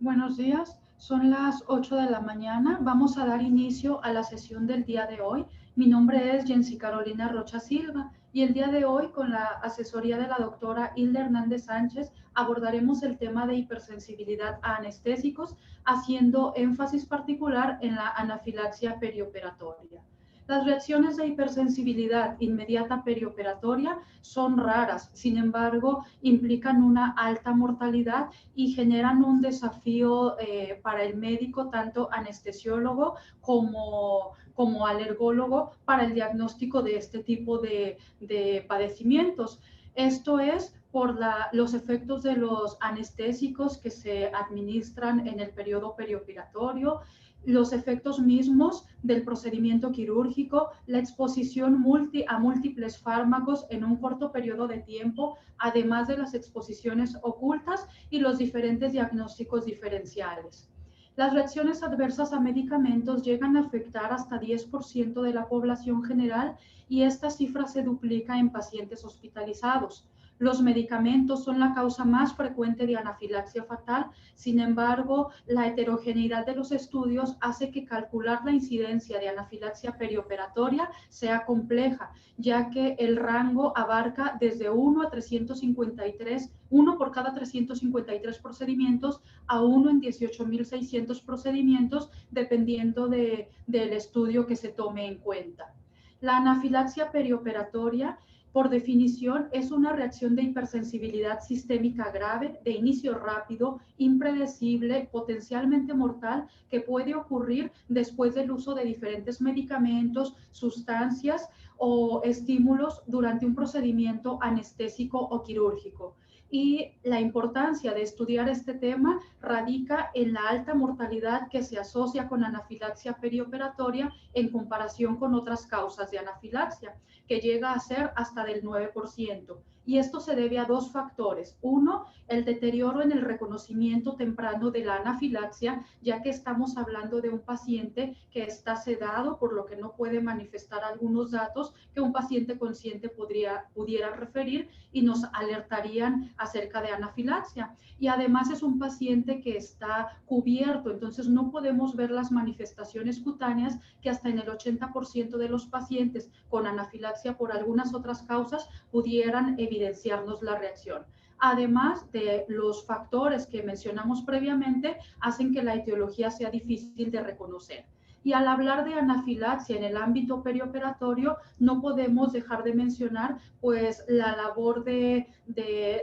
Buenos días, son las 8 de la mañana. Vamos a dar inicio a la sesión del día de hoy. Mi nombre es Jensi Carolina Rocha Silva y el día de hoy, con la asesoría de la doctora Hilda Hernández Sánchez, abordaremos el tema de hipersensibilidad a anestésicos, haciendo énfasis particular en la anafilaxia perioperatoria. Las reacciones de hipersensibilidad inmediata perioperatoria son raras, sin embargo, implican una alta mortalidad y generan un desafío para el médico, tanto anestesiólogo como alergólogo, para el diagnóstico de este tipo de padecimientos. Esto es por los efectos de los anestésicos que se administran en el periodo perioperatorio, los efectos mismos del procedimiento quirúrgico, la exposición a múltiples fármacos en un corto periodo de tiempo, además de las exposiciones ocultas y los diferentes diagnósticos diferenciales. Las reacciones adversas a medicamentos llegan a afectar hasta 10% de la población general y esta cifra se duplica en pacientes hospitalizados. Los medicamentos son la causa más frecuente de anafilaxia fatal, sin embargo, la heterogeneidad de los estudios hace que calcular la incidencia de anafilaxia perioperatoria sea compleja, ya que el rango abarca desde 1 a 353, 1 por cada 353 procedimientos a 1 en 18.600 procedimientos, dependiendo del estudio que se tome en cuenta. La anafilaxia perioperatoria, por definición, es una reacción de hipersensibilidad sistémica grave, de inicio rápido, impredecible, potencialmente mortal, que puede ocurrir después del uso de diferentes medicamentos, sustancias o estímulos durante un procedimiento anestésico o quirúrgico. Y la importancia de estudiar este tema radica en la alta mortalidad que se asocia con anafilaxia perioperatoria en comparación con otras causas de anafilaxia, que llega a ser hasta del 9%. Y esto se debe a dos factores. Uno, el deterioro en el reconocimiento temprano de la anafilaxia, ya que estamos hablando de un paciente que está sedado, por lo que no puede manifestar algunos datos que un paciente consciente pudiera referir y nos alertarían acerca de anafilaxia. Y además es un paciente que está cubierto, entonces no podemos ver las manifestaciones cutáneas que hasta en el 80% de los pacientes con anafilaxia por algunas otras causas pudieran evidenciarnos la reacción. Además de los factores que mencionamos previamente, hacen que la etiología sea difícil de reconocer. Y al hablar de anafilaxia en el ámbito perioperatorio, no podemos dejar de mencionar pues la labor de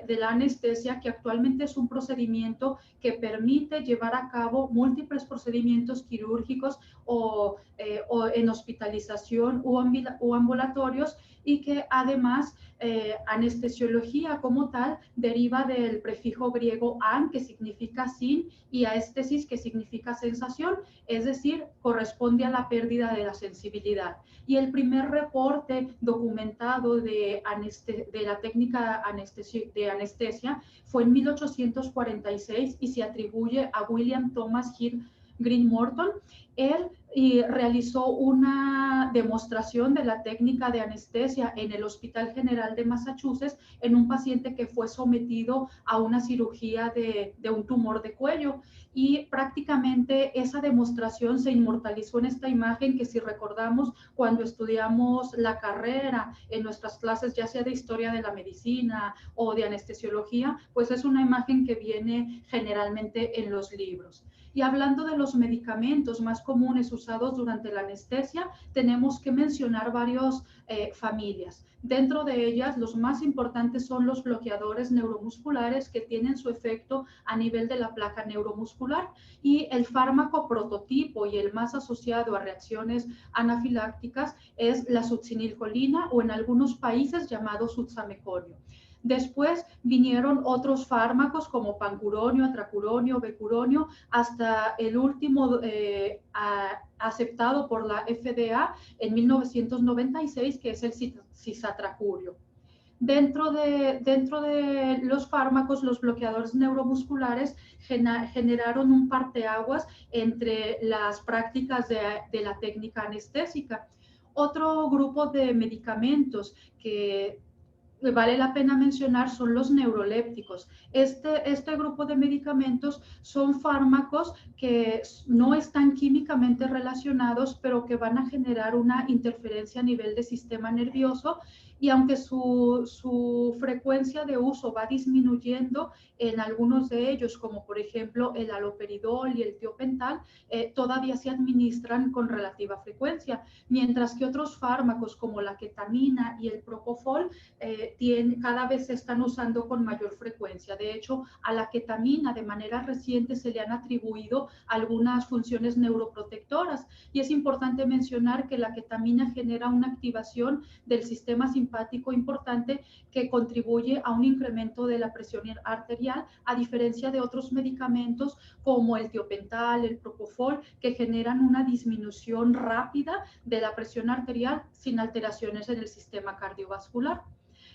la anestesia, que actualmente es un procedimiento que permite llevar a cabo múltiples procedimientos quirúrgicos o en hospitalización o ambulatorios, y que además anestesiología como tal deriva del prefijo griego an, que significa sin, y aestesis, que significa sensación, es decir, corresponde a la pérdida de la sensibilidad. Y el primer reporte documentado de la técnica de anestesia fue en 1846 y se atribuye a William Thomas Hill Green Morton. Él realizó una demostración de la técnica de anestesia en el Hospital General de Massachusetts en un paciente que fue sometido a una cirugía de un tumor de cuello, y prácticamente esa demostración se inmortalizó en esta imagen que, si recordamos cuando estudiamos la carrera en nuestras clases, ya sea de historia de la medicina o de anestesiología, pues es una imagen que viene generalmente en los libros. Y hablando de los medicamentos más comunes usados durante la anestesia, tenemos que mencionar varias familias. Dentro de ellas, los más importantes son los bloqueadores neuromusculares, que tienen su efecto a nivel de la placa neuromuscular, y el fármaco prototipo y el más asociado a reacciones anafilácticas es la succinilcolina, o en algunos países llamado sutsameconio. Después vinieron otros fármacos como pancuronio, atracuronio, becuronio, hasta el último aceptado por la FDA en 1996, que es el cisatracurio. Dentro de los fármacos, los bloqueadores neuromusculares generaron un parteaguas entre las prácticas de la técnica anestésica. Otro grupo de medicamentos que vale la pena mencionar son los neurolépticos. Este grupo de medicamentos son fármacos que no están químicamente relacionados, pero que van a generar una interferencia a nivel del sistema nervioso, y aunque su frecuencia de uso va disminuyendo en algunos de ellos, como por ejemplo el haloperidol y el tiopental, todavía se administran con relativa frecuencia, mientras que otros fármacos como la ketamina y el propofol cada vez se están usando con mayor frecuencia. De hecho, a la ketamina de manera reciente se le han atribuido algunas funciones neuroprotectoras, y es importante mencionar que la ketamina genera una activación del sistema simpático importante que contribuye a un incremento de la presión arterial, a diferencia de otros medicamentos como el tiopental, el propofol, que generan una disminución rápida de la presión arterial sin alteraciones en el sistema cardiovascular.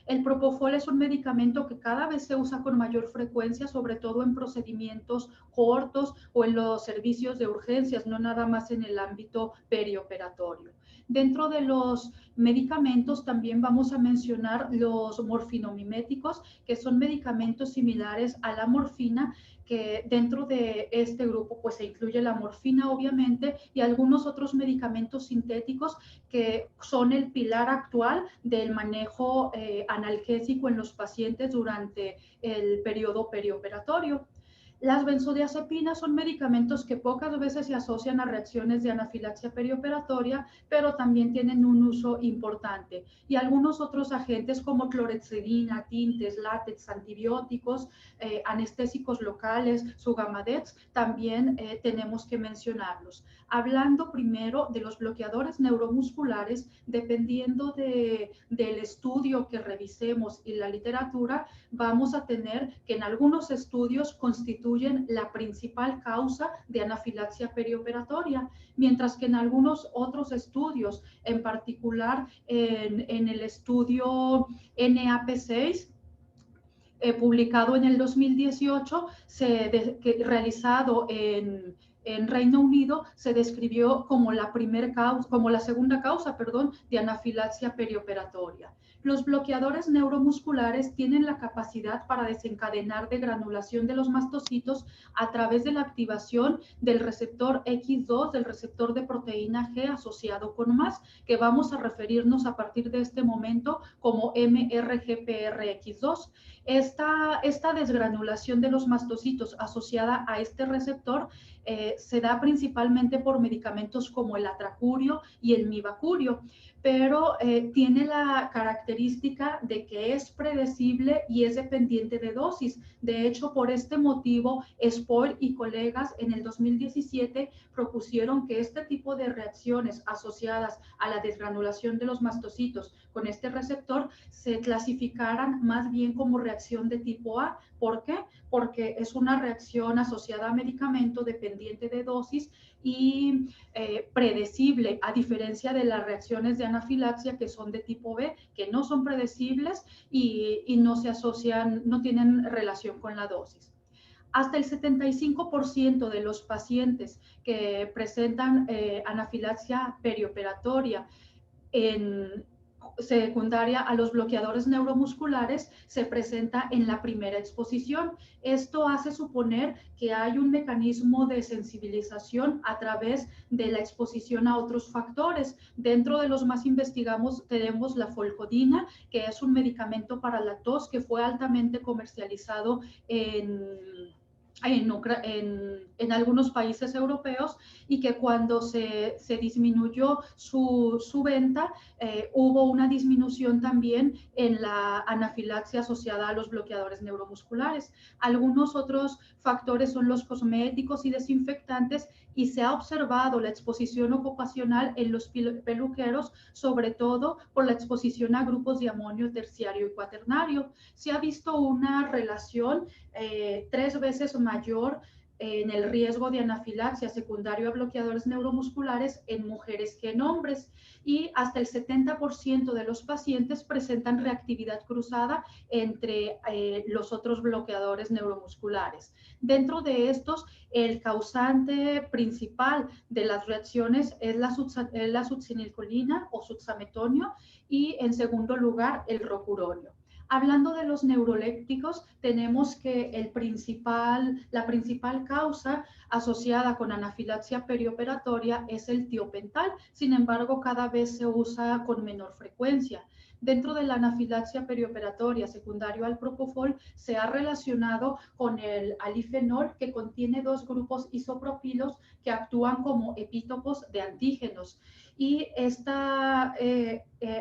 El propofol es un medicamento que cada vez se usa con mayor frecuencia, sobre todo en procedimientos cortos o en los servicios de urgencias, no nada más en el ámbito perioperatorio. Dentro de los medicamentos también vamos a mencionar los morfinomiméticos, que son medicamentos similares a la morfina, que dentro de este grupo pues se incluye la morfina obviamente y algunos otros medicamentos sintéticos que son el pilar actual del manejo analgésico en los pacientes durante el periodo perioperatorio. Las benzodiazepinas son medicamentos que pocas veces se asocian a reacciones de anafilaxia perioperatoria, pero también tienen un uso importante. Y algunos otros agentes como clorexidina, tintes, látex, antibióticos, anestésicos locales, sugammadex, también tenemos que mencionarlos. Hablando primero de los bloqueadores neuromusculares, dependiendo del estudio que revisemos y la literatura, vamos a tener que en algunos estudios constituyen la principal causa de anafilaxia perioperatoria, mientras que en algunos otros estudios, en particular en el estudio NAP6, publicado en el 2018, realizado en Reino Unido, se describió como la segunda causa, de anafilaxia perioperatoria. Los bloqueadores neuromusculares tienen la capacidad para desencadenar degranulación de los mastocitos a través de la activación del receptor X2, del receptor de proteína G asociado con MAS, que vamos a referirnos a partir de este momento como MRGPRX2. Esta desgranulación de los mastocitos asociada a este receptor se da principalmente por medicamentos como el atracurio y el mibacurio, pero tiene la característica de que es predecible y es dependiente de dosis. De hecho, por este motivo, Spoil y colegas en el 2017 propusieron que este tipo de reacciones asociadas a la desgranulación de los mastocitos con este receptor se clasificaran más bien como reacción de tipo A. ¿Por qué? Porque es una reacción asociada a medicamento dependiente de dosis y predecible, a diferencia de las reacciones de anafilaxia que son de tipo B, que no son predecibles y no se asocian, no tienen relación con la dosis. Hasta el 75% de los pacientes que presentan anafilaxia perioperatoria en secundaria a los bloqueadores neuromusculares se presenta en la primera exposición. Esto hace suponer que hay un mecanismo de sensibilización a través de la exposición a otros factores. Dentro de los más investigados tenemos la folcodina, que es un medicamento para la tos que fue altamente comercializado en algunos países europeos y que cuando se disminuyó su venta, hubo una disminución también en la anafilaxia asociada a los bloqueadores neuromusculares. Algunos otros factores son los cosméticos y desinfectantes, y se ha observado la exposición ocupacional en los peluqueros, sobre todo por la exposición a grupos de amonio terciario y cuaternario. Se ha visto una relación 3 veces mayor en el riesgo de anafilaxia secundario a bloqueadores neuromusculares en mujeres que en hombres, y hasta el 70% de los pacientes presentan reactividad cruzada entre los otros bloqueadores neuromusculares. Dentro de estos, el causante principal de las reacciones es la succinilcolina o succemetonio, y en segundo lugar el rocuronio. Hablando de los neurolépticos, tenemos que la principal causa asociada con anafilaxia perioperatoria es el tiopental. Sin embargo, cada vez se usa con menor frecuencia. Dentro de la anafilaxia perioperatoria secundario al propofol se ha relacionado con el alifenol, que contiene dos grupos isopropilos que actúan como epítopos de antígenos. Y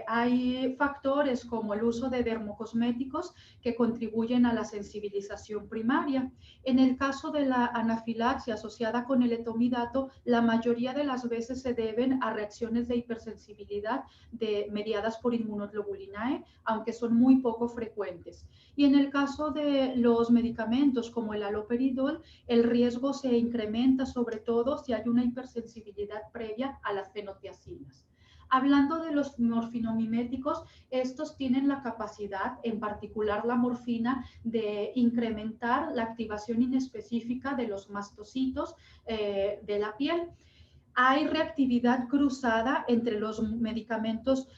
hay factores como el uso de dermocosméticos que contribuyen a la sensibilización primaria. En el caso de la anafilaxia asociada con el etomidato, la mayoría de las veces se deben a reacciones de hipersensibilidad mediadas por inmunoglobulinae, aunque son muy poco frecuentes. Y en el caso de los medicamentos como el haloperidol, el riesgo se incrementa sobre todo si hay una hipersensibilidad previa a las fenotiacinas. Hablando de los morfinomiméticos, estos tienen la capacidad, en particular la morfina, de incrementar la activación inespecífica de los mastocitos de la piel. Hay reactividad cruzada entre los medicamentos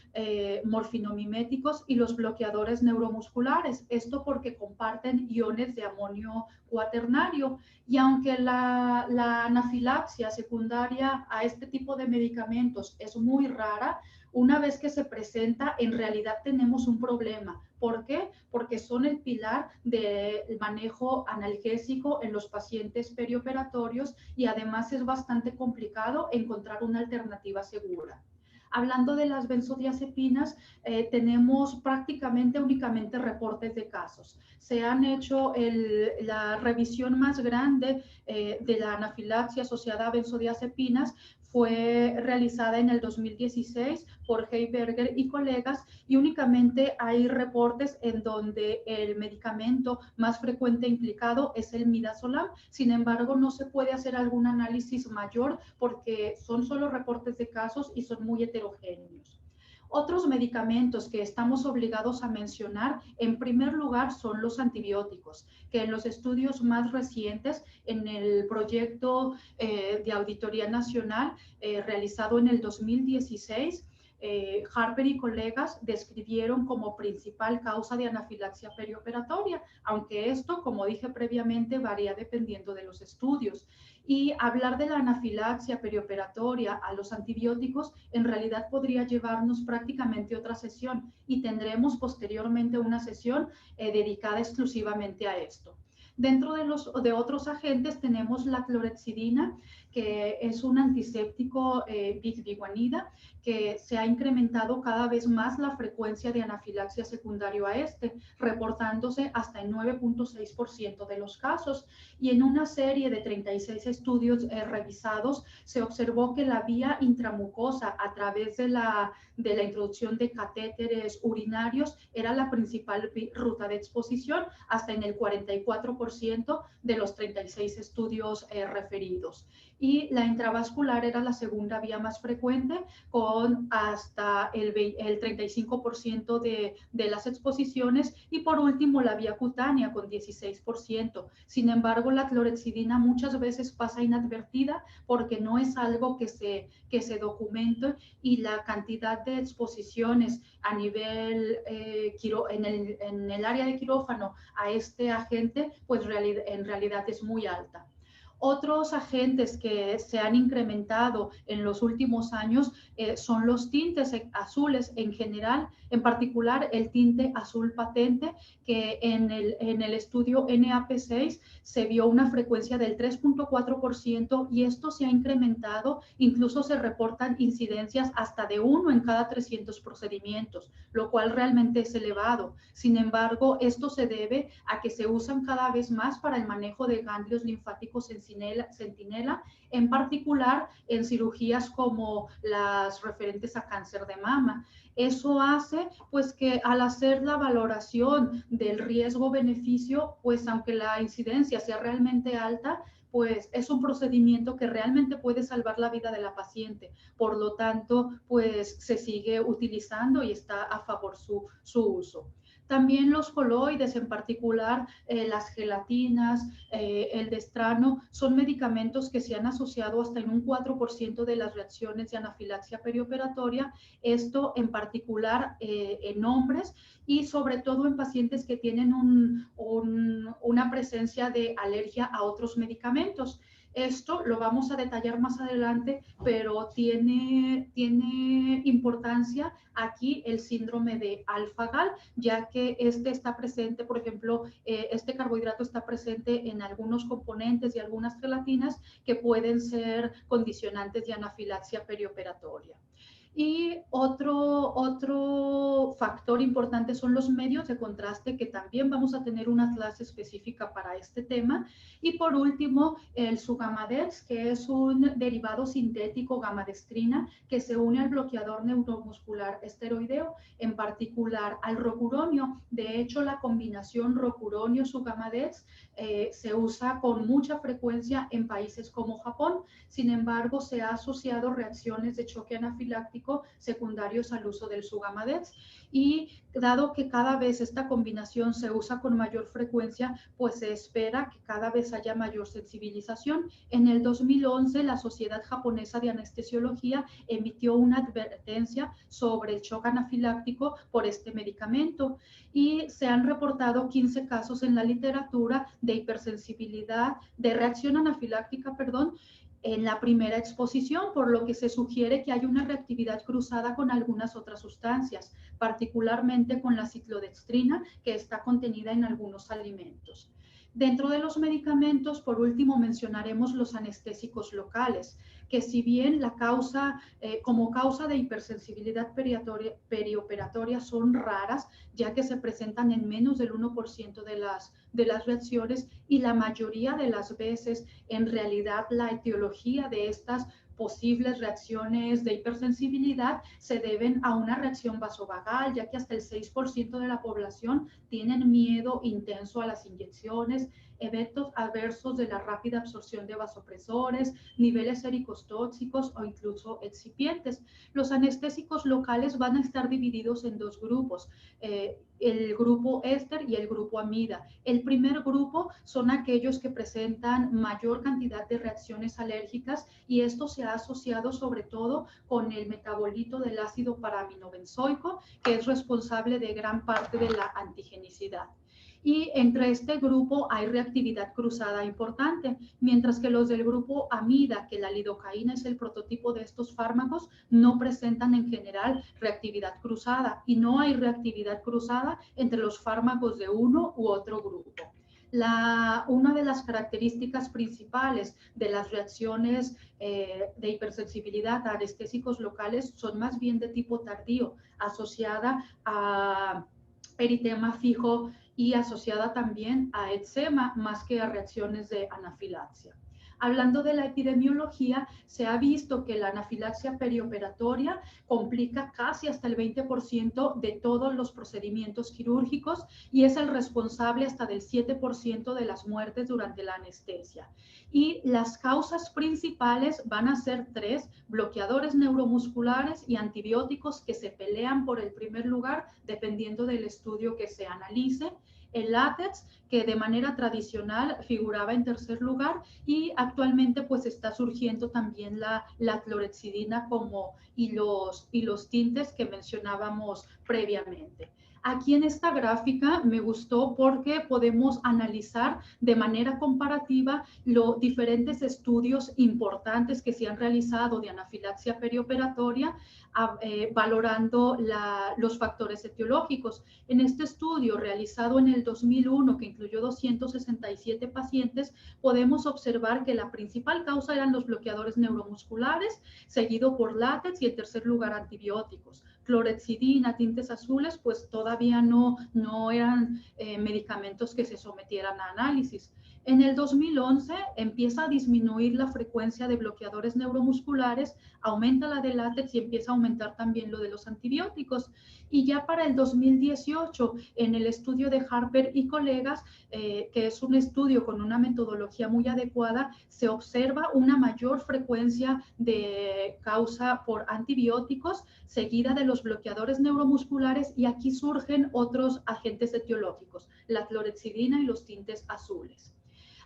morfinomiméticos y los bloqueadores neuromusculares. Esto porque comparten iones de amonio cuaternario. Y aunque la anafilaxia secundaria a este tipo de medicamentos es muy rara, una vez que se presenta, en realidad tenemos un problema. ¿Por qué? Porque son el pilar del manejo analgésico en los pacientes perioperatorios y además es bastante complicado encontrar una alternativa segura. Hablando de las benzodiazepinas, tenemos prácticamente únicamente reportes de casos. Se han hecho la revisión más grande de la anafilaxia asociada a benzodiazepinas, fue realizada en el 2016 por Heiberger y colegas, y únicamente hay reportes en donde el medicamento más frecuente implicado es el midazolam. Sin embargo, no se puede hacer algún análisis mayor porque son solo reportes de casos y son muy heterogéneos. Otros medicamentos que estamos obligados a mencionar, en primer lugar, son los antibióticos, que en los estudios más recientes, en el proyecto de auditoría nacional realizado en el 2016, Harper y colegas describieron como principal causa de anafilaxia perioperatoria, aunque esto, como dije previamente, varía dependiendo de los estudios. Y hablar de la anafilaxia perioperatoria a los antibióticos en realidad podría llevarnos prácticamente otra sesión, y tendremos posteriormente una sesión dedicada exclusivamente a esto. Dentro de otros agentes tenemos la clorexidina, que es un antiséptico biguanida, que se ha incrementado cada vez más la frecuencia de anafilaxia secundario a reportándose hasta el 9.6% de los casos. Y en una serie de 36 estudios revisados, se observó que la vía intramucosa a través de la introducción de catéteres urinarios era la principal ruta de exposición, hasta en el 44% de los 36 estudios referidos. Y la intravascular era la segunda vía más frecuente, con hasta el 35% de las exposiciones, y por último la vía cutánea con 16%. Sin embargo, la clorexidina muchas veces pasa inadvertida porque no es algo que se documente, y la cantidad de exposiciones a nivel en el área de quirófano a este agente, pues en realidad es muy alta. Otros agentes que se han incrementado en los últimos años son los tintes azules en general, en particular el tinte azul patente, que en el estudio NAP6 se vio una frecuencia del 3.4%, y esto se ha incrementado, incluso se reportan incidencias hasta de 1 en cada 300 procedimientos, lo cual realmente es elevado. Sin embargo, esto se debe a que se usan cada vez más para el manejo de ganglios linfáticos centinela, en particular en cirugías como las referentes a cáncer de mama. Eso hace pues que al hacer la valoración del riesgo-beneficio, pues aunque la incidencia sea realmente alta, pues es un procedimiento que realmente puede salvar la vida de la paciente. Por lo tanto, pues se sigue utilizando y está a favor su uso. También los coloides, en particular las gelatinas, el destrano, son medicamentos que se han asociado hasta en un 4% de las reacciones de anafilaxia perioperatoria, esto en particular en hombres y sobre todo en pacientes que tienen una presencia de alergia a otros medicamentos. Esto lo vamos a detallar más adelante, pero tiene importancia aquí el síndrome de alfa-gal, ya que este está presente, por ejemplo, este carbohidrato está presente en algunos componentes y algunas gelatinas que pueden ser condicionantes de anafilaxia perioperatoria. Y otro factor importante son los medios de contraste, que también vamos a tener una clase específica para este tema. Y por último, el sugamadex, que es un derivado sintético gamadestrina que se une al bloqueador neuromuscular esteroideo, en particular al rocuronio. De hecho, la combinación rocuronio-sugamadex se usa con mucha frecuencia en países como Japón. Sin embargo, se ha asociado reacciones de choque anafiláctico secundarios al uso del sugamadex, y dado que cada vez esta combinación se usa con mayor frecuencia, pues se espera que cada vez haya mayor sensibilización. En el 2011, la Sociedad Japonesa de Anestesiología emitió una advertencia sobre el shock anafiláctico por este medicamento, y se han reportado 15 casos en la literatura de hipersensibilidad, de reacción anafiláctica, en la primera exposición, por lo que se sugiere que hay una reactividad cruzada con algunas otras sustancias, particularmente con la ciclodextrina, que está contenida en algunos alimentos. Dentro de los medicamentos, por último, mencionaremos los anestésicos locales, que si bien como causa de hipersensibilidad perioperatoria son raras, ya que se presentan en menos del 1% de las reacciones, y la mayoría de las veces, en realidad, la etiología de estas posibles reacciones de hipersensibilidad se deben a una reacción vasovagal, ya que hasta el 6% de la población tienen miedo intenso a las inyecciones, eventos adversos de la rápida absorción de vasopresores, niveles séricos tóxicos o incluso excipientes. Los anestésicos locales van a estar divididos en dos grupos, el grupo éster y el grupo amida. El primer grupo son aquellos que presentan mayor cantidad de reacciones alérgicas, y esto se ha asociado sobre todo con el metabolito del ácido paraaminobenzoico, que es responsable de gran parte de la antigenicidad. Y entre este grupo hay reactividad cruzada importante, mientras que los del grupo amida, que la lidocaína es el prototipo de estos fármacos, no presentan en general reactividad cruzada, y no hay reactividad cruzada entre los fármacos de uno u otro grupo. Una de las características principales de las reacciones de hipersensibilidad a anestésicos locales son más bien de tipo tardío, asociada a eritema fijo y asociada también a eczema, más que a reacciones de anafilaxia. Hablando de la epidemiología, se ha visto que la anafilaxia perioperatoria complica casi hasta el 20% de todos los procedimientos quirúrgicos, y es el responsable hasta del 7% de las muertes durante la anestesia. Y las causas principales van a ser 3: bloqueadores neuromusculares y antibióticos, que se pelean por el primer lugar dependiendo del estudio que se analice. El látex, que de manera tradicional figuraba en tercer lugar, y actualmente pues está surgiendo también la clorexidina y los tintes que mencionábamos previamente. Aquí en esta gráfica me gustó porque podemos analizar de manera comparativa los diferentes estudios importantes que se han realizado de anafilaxia perioperatoria, valorando los factores etiológicos. En este estudio realizado en el 2001, que incluyó 267 pacientes, podemos observar que la principal causa eran los bloqueadores neuromusculares, seguido por látex, y en tercer lugar antibióticos. Clorexidina, tintes azules, pues todavía no eran medicamentos que se sometieran a análisis. En el 2011 empieza a disminuir la frecuencia de bloqueadores neuromusculares, aumenta la de látex y empieza a aumentar también lo de los antibióticos. Y ya para el 2018, en el estudio de Harper y colegas, que es un estudio con una metodología muy adecuada, se observa una mayor frecuencia de causa por antibióticos, seguida de los bloqueadores neuromusculares, y aquí surgen otros agentes etiológicos, la clorexidina y los tintes azules.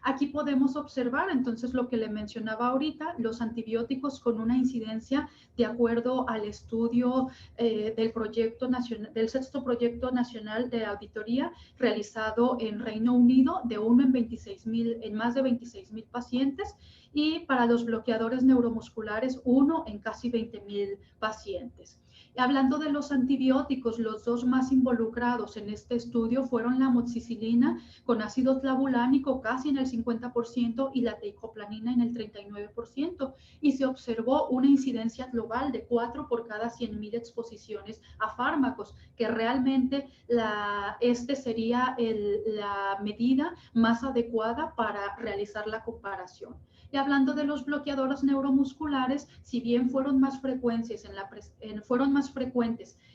Aquí podemos observar entonces lo que le mencionaba ahorita, los antibióticos con una incidencia de acuerdo al estudio del proyecto nacional, del sexto proyecto nacional de auditoría realizado en Reino Unido, de 1 en más de 26,000 pacientes, y para los bloqueadores neuromusculares 1 en casi 20,000 pacientes. Hablando de los antibióticos, los dos más involucrados en este estudio fueron la amoxicilina con ácido clavulánico casi en el 50% y la teicoplanin en el 39%, y se observó una incidencia global de 4 por cada 100,000 exposiciones a fármacos, que realmente este sería la medida más adecuada para realizar la comparación. Y hablando de los bloqueadores neuromusculares, si bien fueron más frecuentes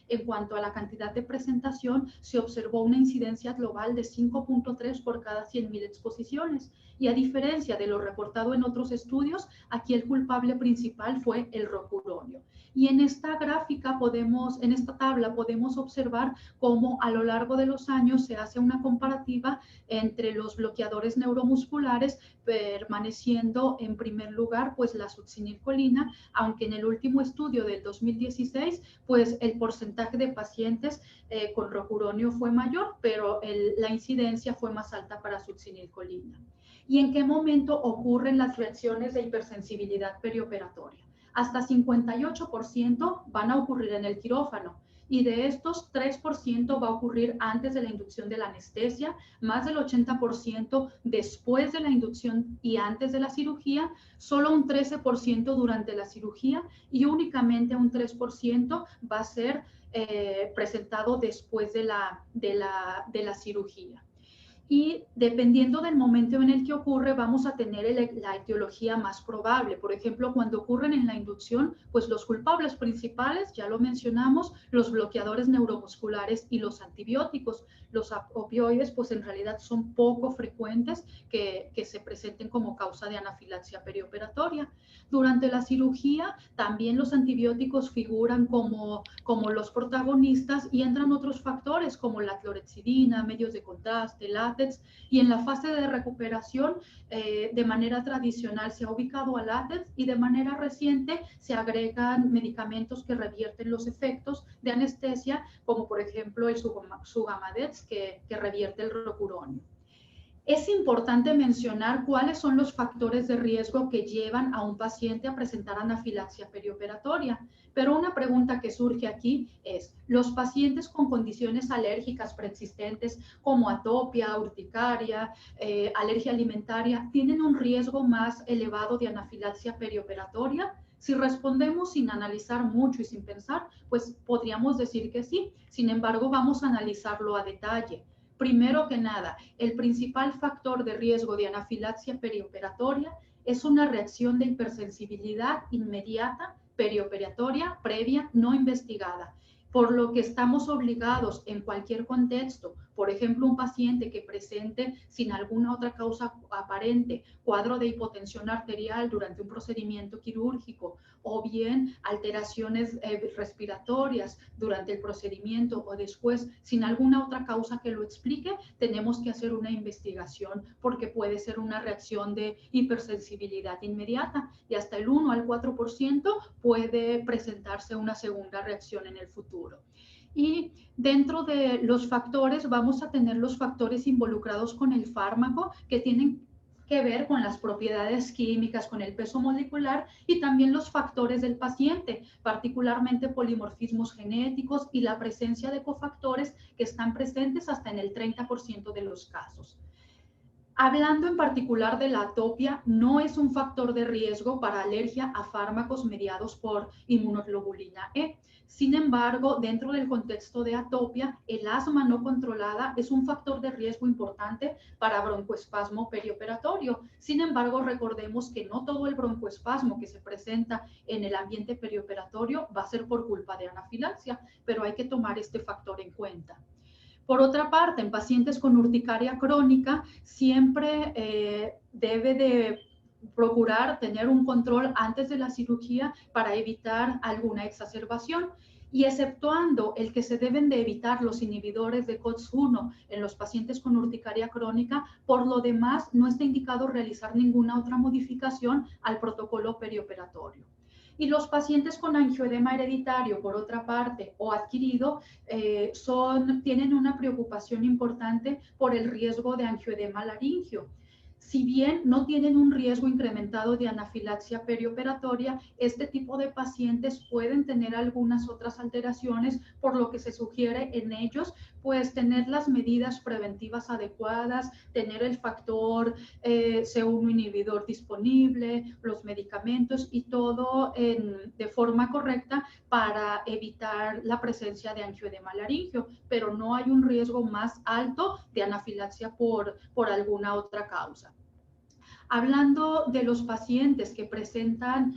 en cuanto a la cantidad de presentación, se observó una incidencia global de 5.3 por cada 100,000 exposiciones. Y a diferencia de lo reportado en otros estudios, aquí el culpable principal fue el rocuronio. Y en esta gráfica en esta tabla podemos observar cómo a lo largo de los años se hace una comparativa entre los bloqueadores neuromusculares, permaneciendo en primer lugar pues la succinilcolina, aunque en el último estudio del 2016 pues el porcentaje de pacientes con rocuronio fue mayor, pero la incidencia fue más alta para succinilcolina. ¿Y en qué momento ocurren las reacciones de hipersensibilidad perioperatoria? Hasta 58% van a ocurrir en el quirófano, y de estos 3% va a ocurrir antes de la inducción de la anestesia, más del 80% después de la inducción y antes de la cirugía, solo un 13% durante la cirugía y únicamente un 3% va a ser presentado después de la cirugía. Y dependiendo del momento en el que ocurre, vamos a tener la etiología más probable. Por ejemplo, cuando ocurren en la inducción, pues los culpables principales, ya lo mencionamos, los bloqueadores neuromusculares y los antibióticos. Los opioides, pues en realidad son poco frecuentes que se presenten como causa de anafilaxia perioperatoria. Durante la cirugía, también los antibióticos figuran como los protagonistas, y entran otros factores como la clorexidina, medios de contraste, látex, y en la fase de recuperación de manera tradicional se ha ubicado a látex, y de manera reciente se agregan medicamentos que revierten los efectos de anestesia, como por ejemplo el Sugamadex, que revierte el rocuronio. Es importante mencionar cuáles son los factores de riesgo que llevan a un paciente a presentar anafilaxia perioperatoria. Pero una pregunta que surge aquí es, ¿los pacientes con condiciones alérgicas preexistentes como atopia, urticaria, alergia alimentaria, tienen un riesgo más elevado de anafilaxia perioperatoria? Si respondemos sin analizar mucho y sin pensar, pues podríamos decir que sí. Sin embargo, vamos a analizarlo a detalle. Primero que nada, el principal factor de riesgo de anafilaxia perioperatoria es una reacción de hipersensibilidad inmediata perioperatoria previa no investigada, por lo que estamos obligados en cualquier contexto, por ejemplo, un paciente que presente sin alguna otra causa aparente cuadro de hipotensión arterial durante un procedimiento quirúrgico, o bien alteraciones respiratorias durante el procedimiento o después sin alguna otra causa que lo explique, tenemos que hacer una investigación, porque puede ser una reacción de hipersensibilidad inmediata, y hasta el 1 al 4% puede presentarse una segunda reacción en el futuro. Y dentro de los factores vamos a tener los factores involucrados con el fármaco, que tienen que ver con las propiedades químicas, con el peso molecular, y también los factores del paciente, particularmente polimorfismos genéticos y la presencia de cofactores que están presentes hasta en el 30% de los casos. Hablando en particular de la atopia, no es un factor de riesgo para alergia a fármacos mediados por inmunoglobulina E. Sin embargo, dentro del contexto de atopia, el asma no controlada es un factor de riesgo importante para broncoespasmo perioperatorio. Sin embargo, recordemos que no todo el broncoespasmo que se presenta en el ambiente perioperatorio va a ser por culpa de anafilaxia, pero hay que tomar este factor en cuenta. Por otra parte, en pacientes con urticaria crónica, siempre debe de procurar tener un control antes de la cirugía para evitar alguna exacerbación. Y exceptuando el que se deben de evitar los inhibidores de COX-1 en los pacientes con urticaria crónica, por lo demás no está indicado realizar ninguna otra modificación al protocolo perioperatorio. Y los pacientes con angioedema hereditario, por otra parte, o adquirido, tienen una preocupación importante por el riesgo de angioedema laringio. Si bien no tienen un riesgo incrementado de anafilaxia perioperatoria, este tipo de pacientes pueden tener algunas otras alteraciones, por lo que se sugiere en ellos, pues tener las medidas preventivas adecuadas, tener el factor C1 inhibidor disponible, los medicamentos y todo de forma correcta para evitar la presencia de angioedema laringio, pero no hay un riesgo más alto de anafilaxia por alguna otra causa. Hablando de los pacientes que presentan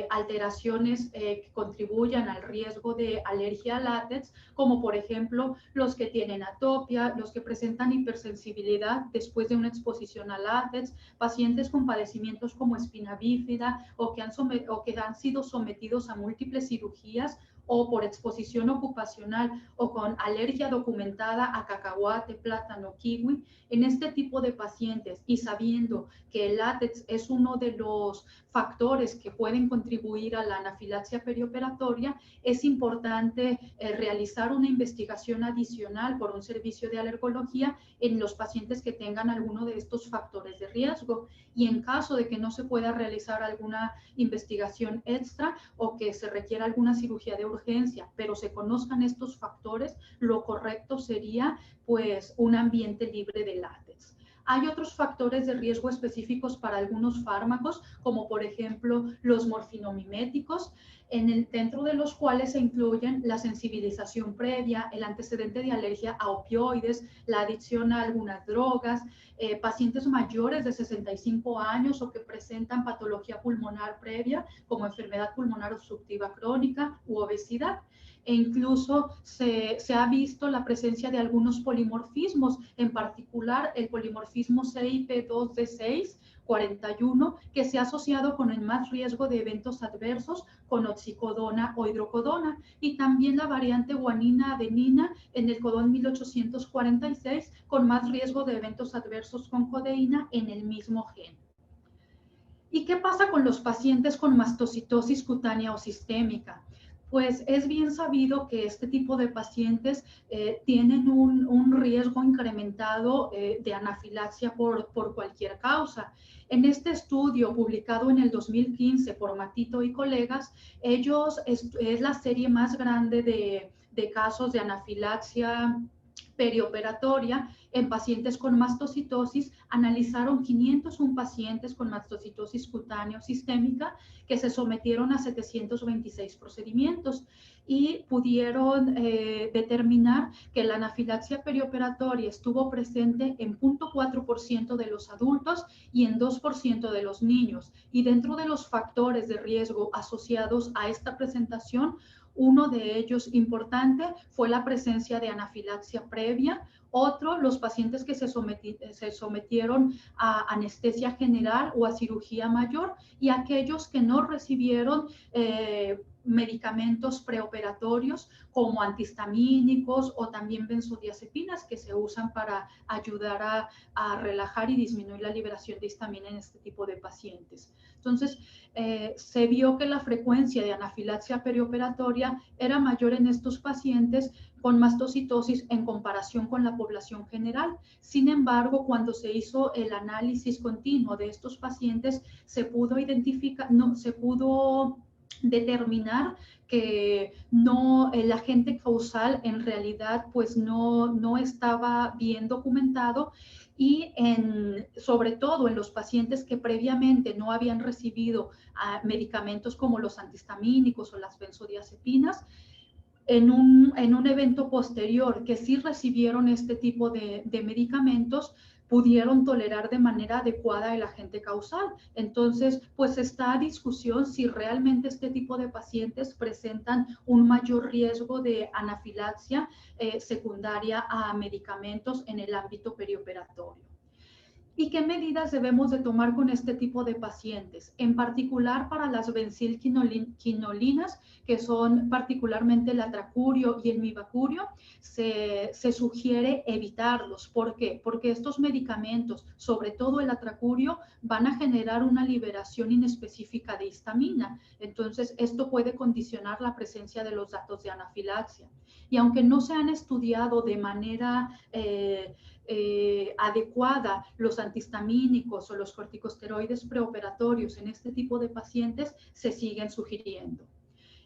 alteraciones que contribuyan al riesgo de alergia a látex, como por ejemplo los que tienen atopia, los que presentan hipersensibilidad después de una exposición a látex, pacientes con padecimientos como espina bífida o que han sido sometidos a múltiples cirugías o por exposición ocupacional o con alergia documentada a cacahuate, plátano, kiwi, en este tipo de pacientes y sabiendo que el látex es uno de los factores que pueden contribuir a la anafilaxia perioperatoria, es importante realizar una investigación adicional por un servicio de alergología en los pacientes que tengan alguno de estos factores de riesgo. Y en caso de que no se pueda realizar alguna investigación extra o que se requiera alguna cirugía de urgencia, pero se conozcan estos factores, lo correcto sería pues un ambiente libre de látex. Hay otros factores de riesgo específicos para algunos fármacos, como por ejemplo los morfinomiméticos, dentro de los cuales se incluyen la sensibilización previa, el antecedente de alergia a opioides, la adicción a algunas drogas, pacientes mayores de 65 años o que presentan patología pulmonar previa, como enfermedad pulmonar obstructiva crónica u obesidad. E incluso se ha visto la presencia de algunos polimorfismos, en particular el polimorfismo CYP2D6, 41, que se ha asociado con el más riesgo de eventos adversos con oxicodona o hidrocodona, y también la variante guanina-adenina en el codón 1846 con más riesgo de eventos adversos con codeína en el mismo gen. ¿Y qué pasa con los pacientes con mastocitosis cutánea o sistémica? Pues es bien sabido que este tipo de pacientes tienen un riesgo incrementado de anafilaxia por cualquier causa. En este estudio publicado en el 2015 por Matito y colegas, es la serie más grande de casos de anafilaxia perioperatoria en pacientes con mastocitosis. Analizaron 501 pacientes con mastocitosis cutánea o sistémica que se sometieron a 726 procedimientos y pudieron determinar que la anafilaxia perioperatoria estuvo presente en 0.4% de los adultos y en 2% de los niños. Y dentro de los factores de riesgo asociados a esta presentación, uno de ellos importante fue la presencia de anafilaxia previa. Otro, los pacientes que se sometieron a anestesia general o a cirugía mayor, y aquellos que no recibieron medicamentos preoperatorios como antihistamínicos o también benzodiazepinas que se usan para ayudar a relajar y disminuir la liberación de histamina en este tipo de pacientes. Entonces, se vio que la frecuencia de anafilaxia perioperatoria era mayor en estos pacientes con mastocitosis en comparación con la población general. Sin embargo, cuando se hizo el análisis continuo de estos pacientes, se pudo determinar que el agente causal en realidad pues no estaba bien documentado, y sobre todo en los pacientes que previamente no habían recibido medicamentos como los antihistamínicos o las benzodiazepinas, en un evento posterior que sí recibieron este tipo de medicamentos, pudieron tolerar de manera adecuada el agente causal. Entonces, pues está a discusión si realmente este tipo de pacientes presentan un mayor riesgo de anafilaxia secundaria a medicamentos en el ámbito perioperatorio. ¿Y qué medidas debemos de tomar con este tipo de pacientes? En particular para las benzilquinolinas, que son particularmente el atracurio y el mibacurio, se sugiere evitarlos. ¿Por qué? Porque estos medicamentos, sobre todo el atracurio, van a generar una liberación inespecífica de histamina. Entonces, esto puede condicionar la presencia de los datos de anafilaxia. Y aunque no se han estudiado de manera adecuada los antihistamínicos o los corticosteroides preoperatorios en este tipo de pacientes, se siguen sugiriendo.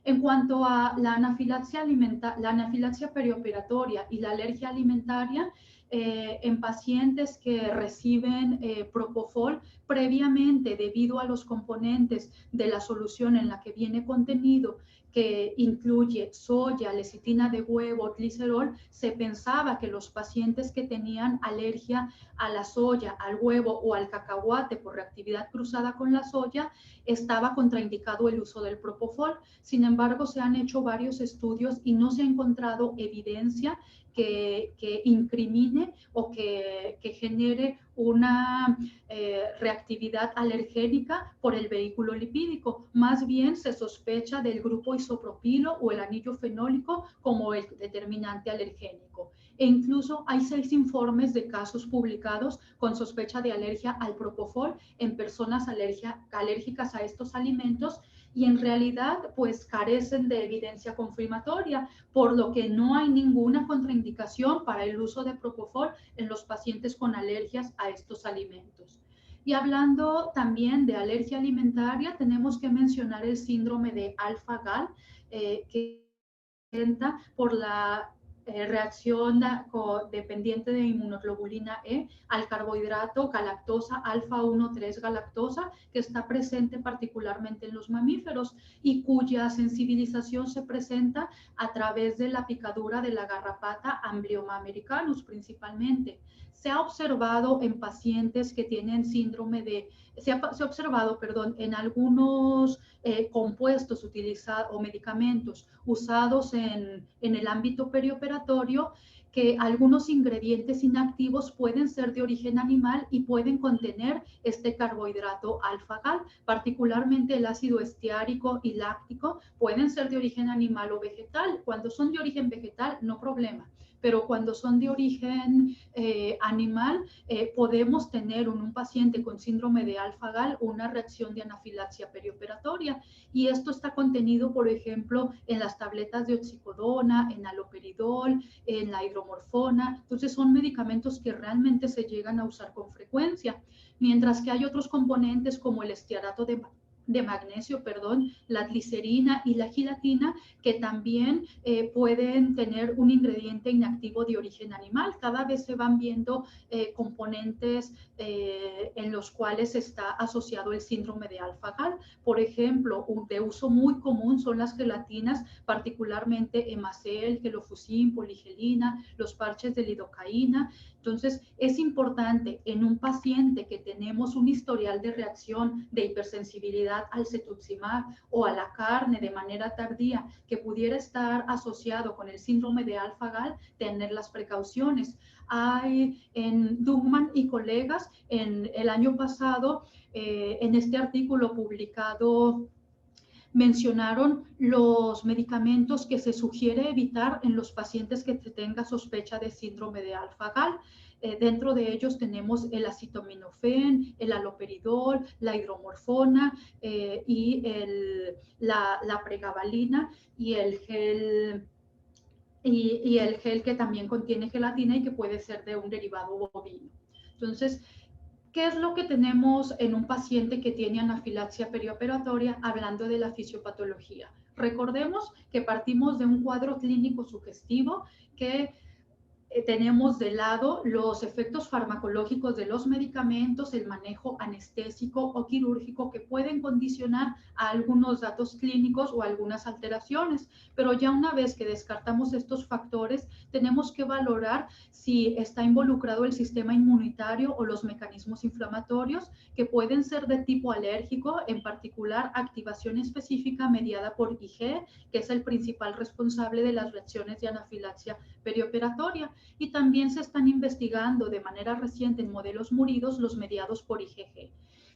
En cuanto a la anafilaxia perioperatoria y la alergia alimentaria, en pacientes que reciben propofol previamente debido a los componentes de la solución en la que viene contenido, que incluye soya, lecitina de huevo, glicerol, se pensaba que los pacientes que tenían alergia a la soya, al huevo o al cacahuate por reactividad cruzada con la soya, estaba contraindicado el uso del propofol. Sin embargo, se han hecho varios estudios y no se ha encontrado evidencia que incrimine o que genere una reactividad alergénica por el vehículo lipídico. Más bien se sospecha del grupo isopropilo o el anillo fenólico como el determinante alergénico. E incluso hay 6 informes de casos publicados con sospecha de alergia al propofol en personas alérgicas a estos alimentos, y en realidad pues carecen de evidencia confirmatoria, por lo que no hay ninguna contraindicación para el uso de propofol en los pacientes con alergias a estos alimentos. Y hablando también de alergia alimentaria, tenemos que mencionar el síndrome de alfa-gal, que presenta por la reacción dependiente de inmunoglobulina E al carbohidrato galactosa alfa 1,3 galactosa, que está presente particularmente en los mamíferos y cuya sensibilización se presenta a través de la picadura de la garrapata Amblyomma americanus principalmente. Se ha observado en pacientes que tienen síndrome de, se ha observado, perdón, en algunos compuestos utilizados o medicamentos usados en el ámbito perioperatorio, que algunos ingredientes inactivos pueden ser de origen animal y pueden contener este carbohidrato alfa-gal, particularmente el ácido esteárico y láctico pueden ser de origen animal o vegetal. Cuando son de origen vegetal, no problema, pero cuando son de origen animal, podemos tener en un paciente con síndrome de alfa-gal una reacción de anafilaxia perioperatoria, y esto está contenido, por ejemplo, en las tabletas de oxicodona, en haloperidol, en la hidromorfona. Entonces son medicamentos que realmente se llegan a usar con frecuencia, mientras que hay otros componentes como el estearato de magnesio, la glicerina y la gelatina, que también pueden tener un ingrediente inactivo de origen animal. Cada vez se van viendo componentes en los cuales está asociado el síndrome de alfa-gal. Por ejemplo, de uso muy común son las gelatinas, particularmente Hemacel, Gelofuscin, poligelina, los parches de lidocaína. Entonces, es importante en un paciente que tenemos un historial de reacción de hipersensibilidad al cetuximab o a la carne de manera tardía que pudiera estar asociado con el síndrome de alfa-gal, tener las precauciones. Hay en Dugman y colegas en el año pasado, en este artículo publicado, mencionaron los medicamentos que se sugiere evitar en los pacientes que tengan sospecha de síndrome de alfa-gal. Dentro de ellos tenemos el acetaminofén, el haloperidol, la hidromorfona y la pregabalina y el gel. Y el gel que también contiene gelatina y que puede ser de un derivado bovino. Entonces, ¿qué es lo que tenemos en un paciente que tiene anafilaxia perioperatoria hablando de la fisiopatología? Recordemos que partimos de un cuadro clínico sugestivo que tenemos de lado los efectos farmacológicos de los medicamentos, el manejo anestésico o quirúrgico que pueden condicionar a algunos datos clínicos o algunas alteraciones. Pero ya una vez que descartamos estos factores, tenemos que valorar si está involucrado el sistema inmunitario o los mecanismos inflamatorios que pueden ser de tipo alérgico, en particular activación específica mediada por IgE, que es el principal responsable de las reacciones de anafilaxia perioperatoria. Y también se están investigando de manera reciente en modelos muridos los mediados por IgG.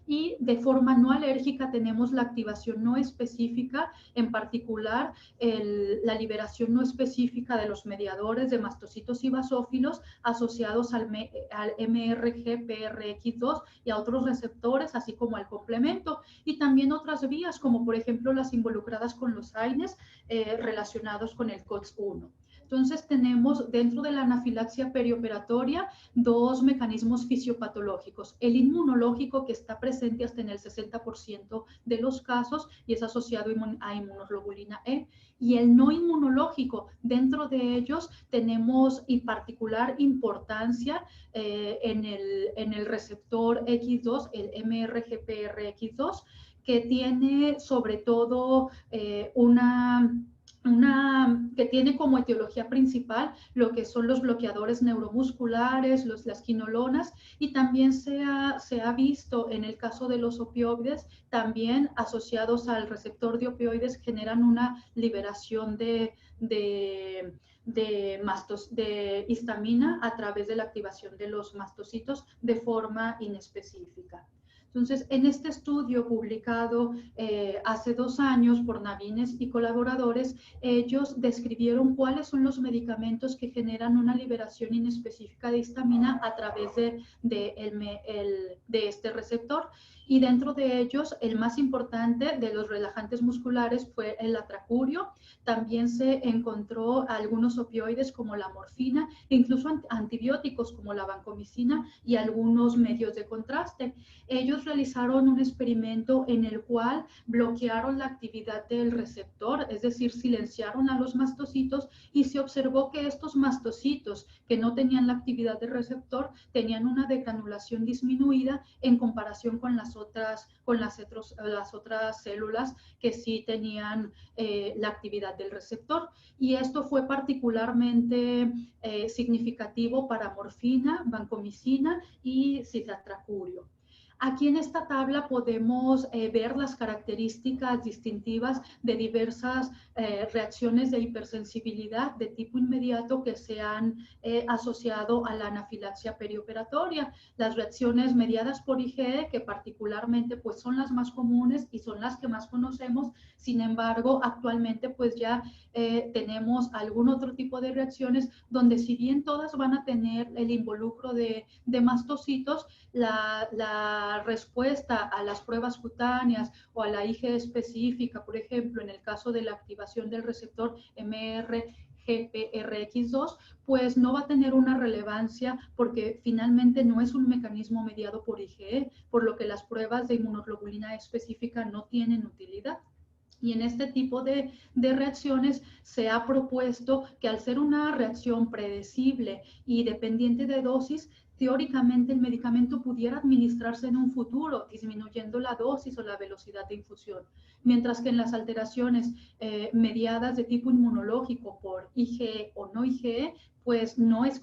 Y de forma no alérgica tenemos la activación no específica, en particular la liberación no específica de los mediadores de mastocitos y basófilos asociados al MRGPRX2 y a otros receptores, así como al complemento. Y también otras vías, como por ejemplo las involucradas con los AINES relacionados con el COX-1. Entonces tenemos dentro de la anafilaxia perioperatoria dos mecanismos fisiopatológicos. El inmunológico, que está presente hasta en el 60% de los casos y es asociado a inmunoglobulina E, y el no inmunológico. Dentro de ellos tenemos y particular importancia en el receptor X2, el MRGPRX2, que tiene sobre todo que tiene como etiología principal lo que son los bloqueadores neuromusculares, las quinolonas, y también se ha visto en el caso de los opioides, también asociados al receptor de opioides, generan una liberación de histamina a través de la activación de los mastocitos de forma inespecífica. Entonces, en este estudio publicado hace 2 años por Navines y colaboradores, ellos describieron cuáles son los medicamentos que generan una liberación inespecífica de histamina a través de este receptor. Y dentro de ellos, el más importante de los relajantes musculares fue el atracurio. También se encontró algunos opioides como la morfina, e incluso antibióticos como la vancomicina y algunos medios de contraste. Ellos realizaron un experimento en el cual bloquearon la actividad del receptor, es decir, silenciaron a los mastocitos, y se observó que estos mastocitos que no tenían la actividad del receptor tenían una degranulación disminuida en comparación con las otras células que sí tenían la actividad del receptor. Y esto fue particularmente significativo para morfina, vancomicina y cisatracurio. Aquí en esta tabla podemos ver las características distintivas de diversas reacciones de hipersensibilidad de tipo inmediato que se han asociado a la anafilaxia perioperatoria. Las reacciones mediadas por IgE, que particularmente pues, son las más comunes y son las que más conocemos. Sin embargo, actualmente pues ya tenemos algún otro tipo de reacciones donde, si bien todas van a tener el involucro de mastocitos, la respuesta a las pruebas cutáneas o a la IgE específica, por ejemplo, en el caso de la activación del receptor MRGPRX2, pues no va a tener una relevancia porque finalmente no es un mecanismo mediado por IgE, por lo que las pruebas de inmunoglobulina específica no tienen utilidad. Y en este tipo de reacciones se ha propuesto que, al ser una reacción predecible y dependiente de dosis, teóricamente el medicamento pudiera administrarse en un futuro, disminuyendo la dosis o la velocidad de infusión. Mientras que en las alteraciones mediadas de tipo inmunológico por IgE o no IgE, pues no es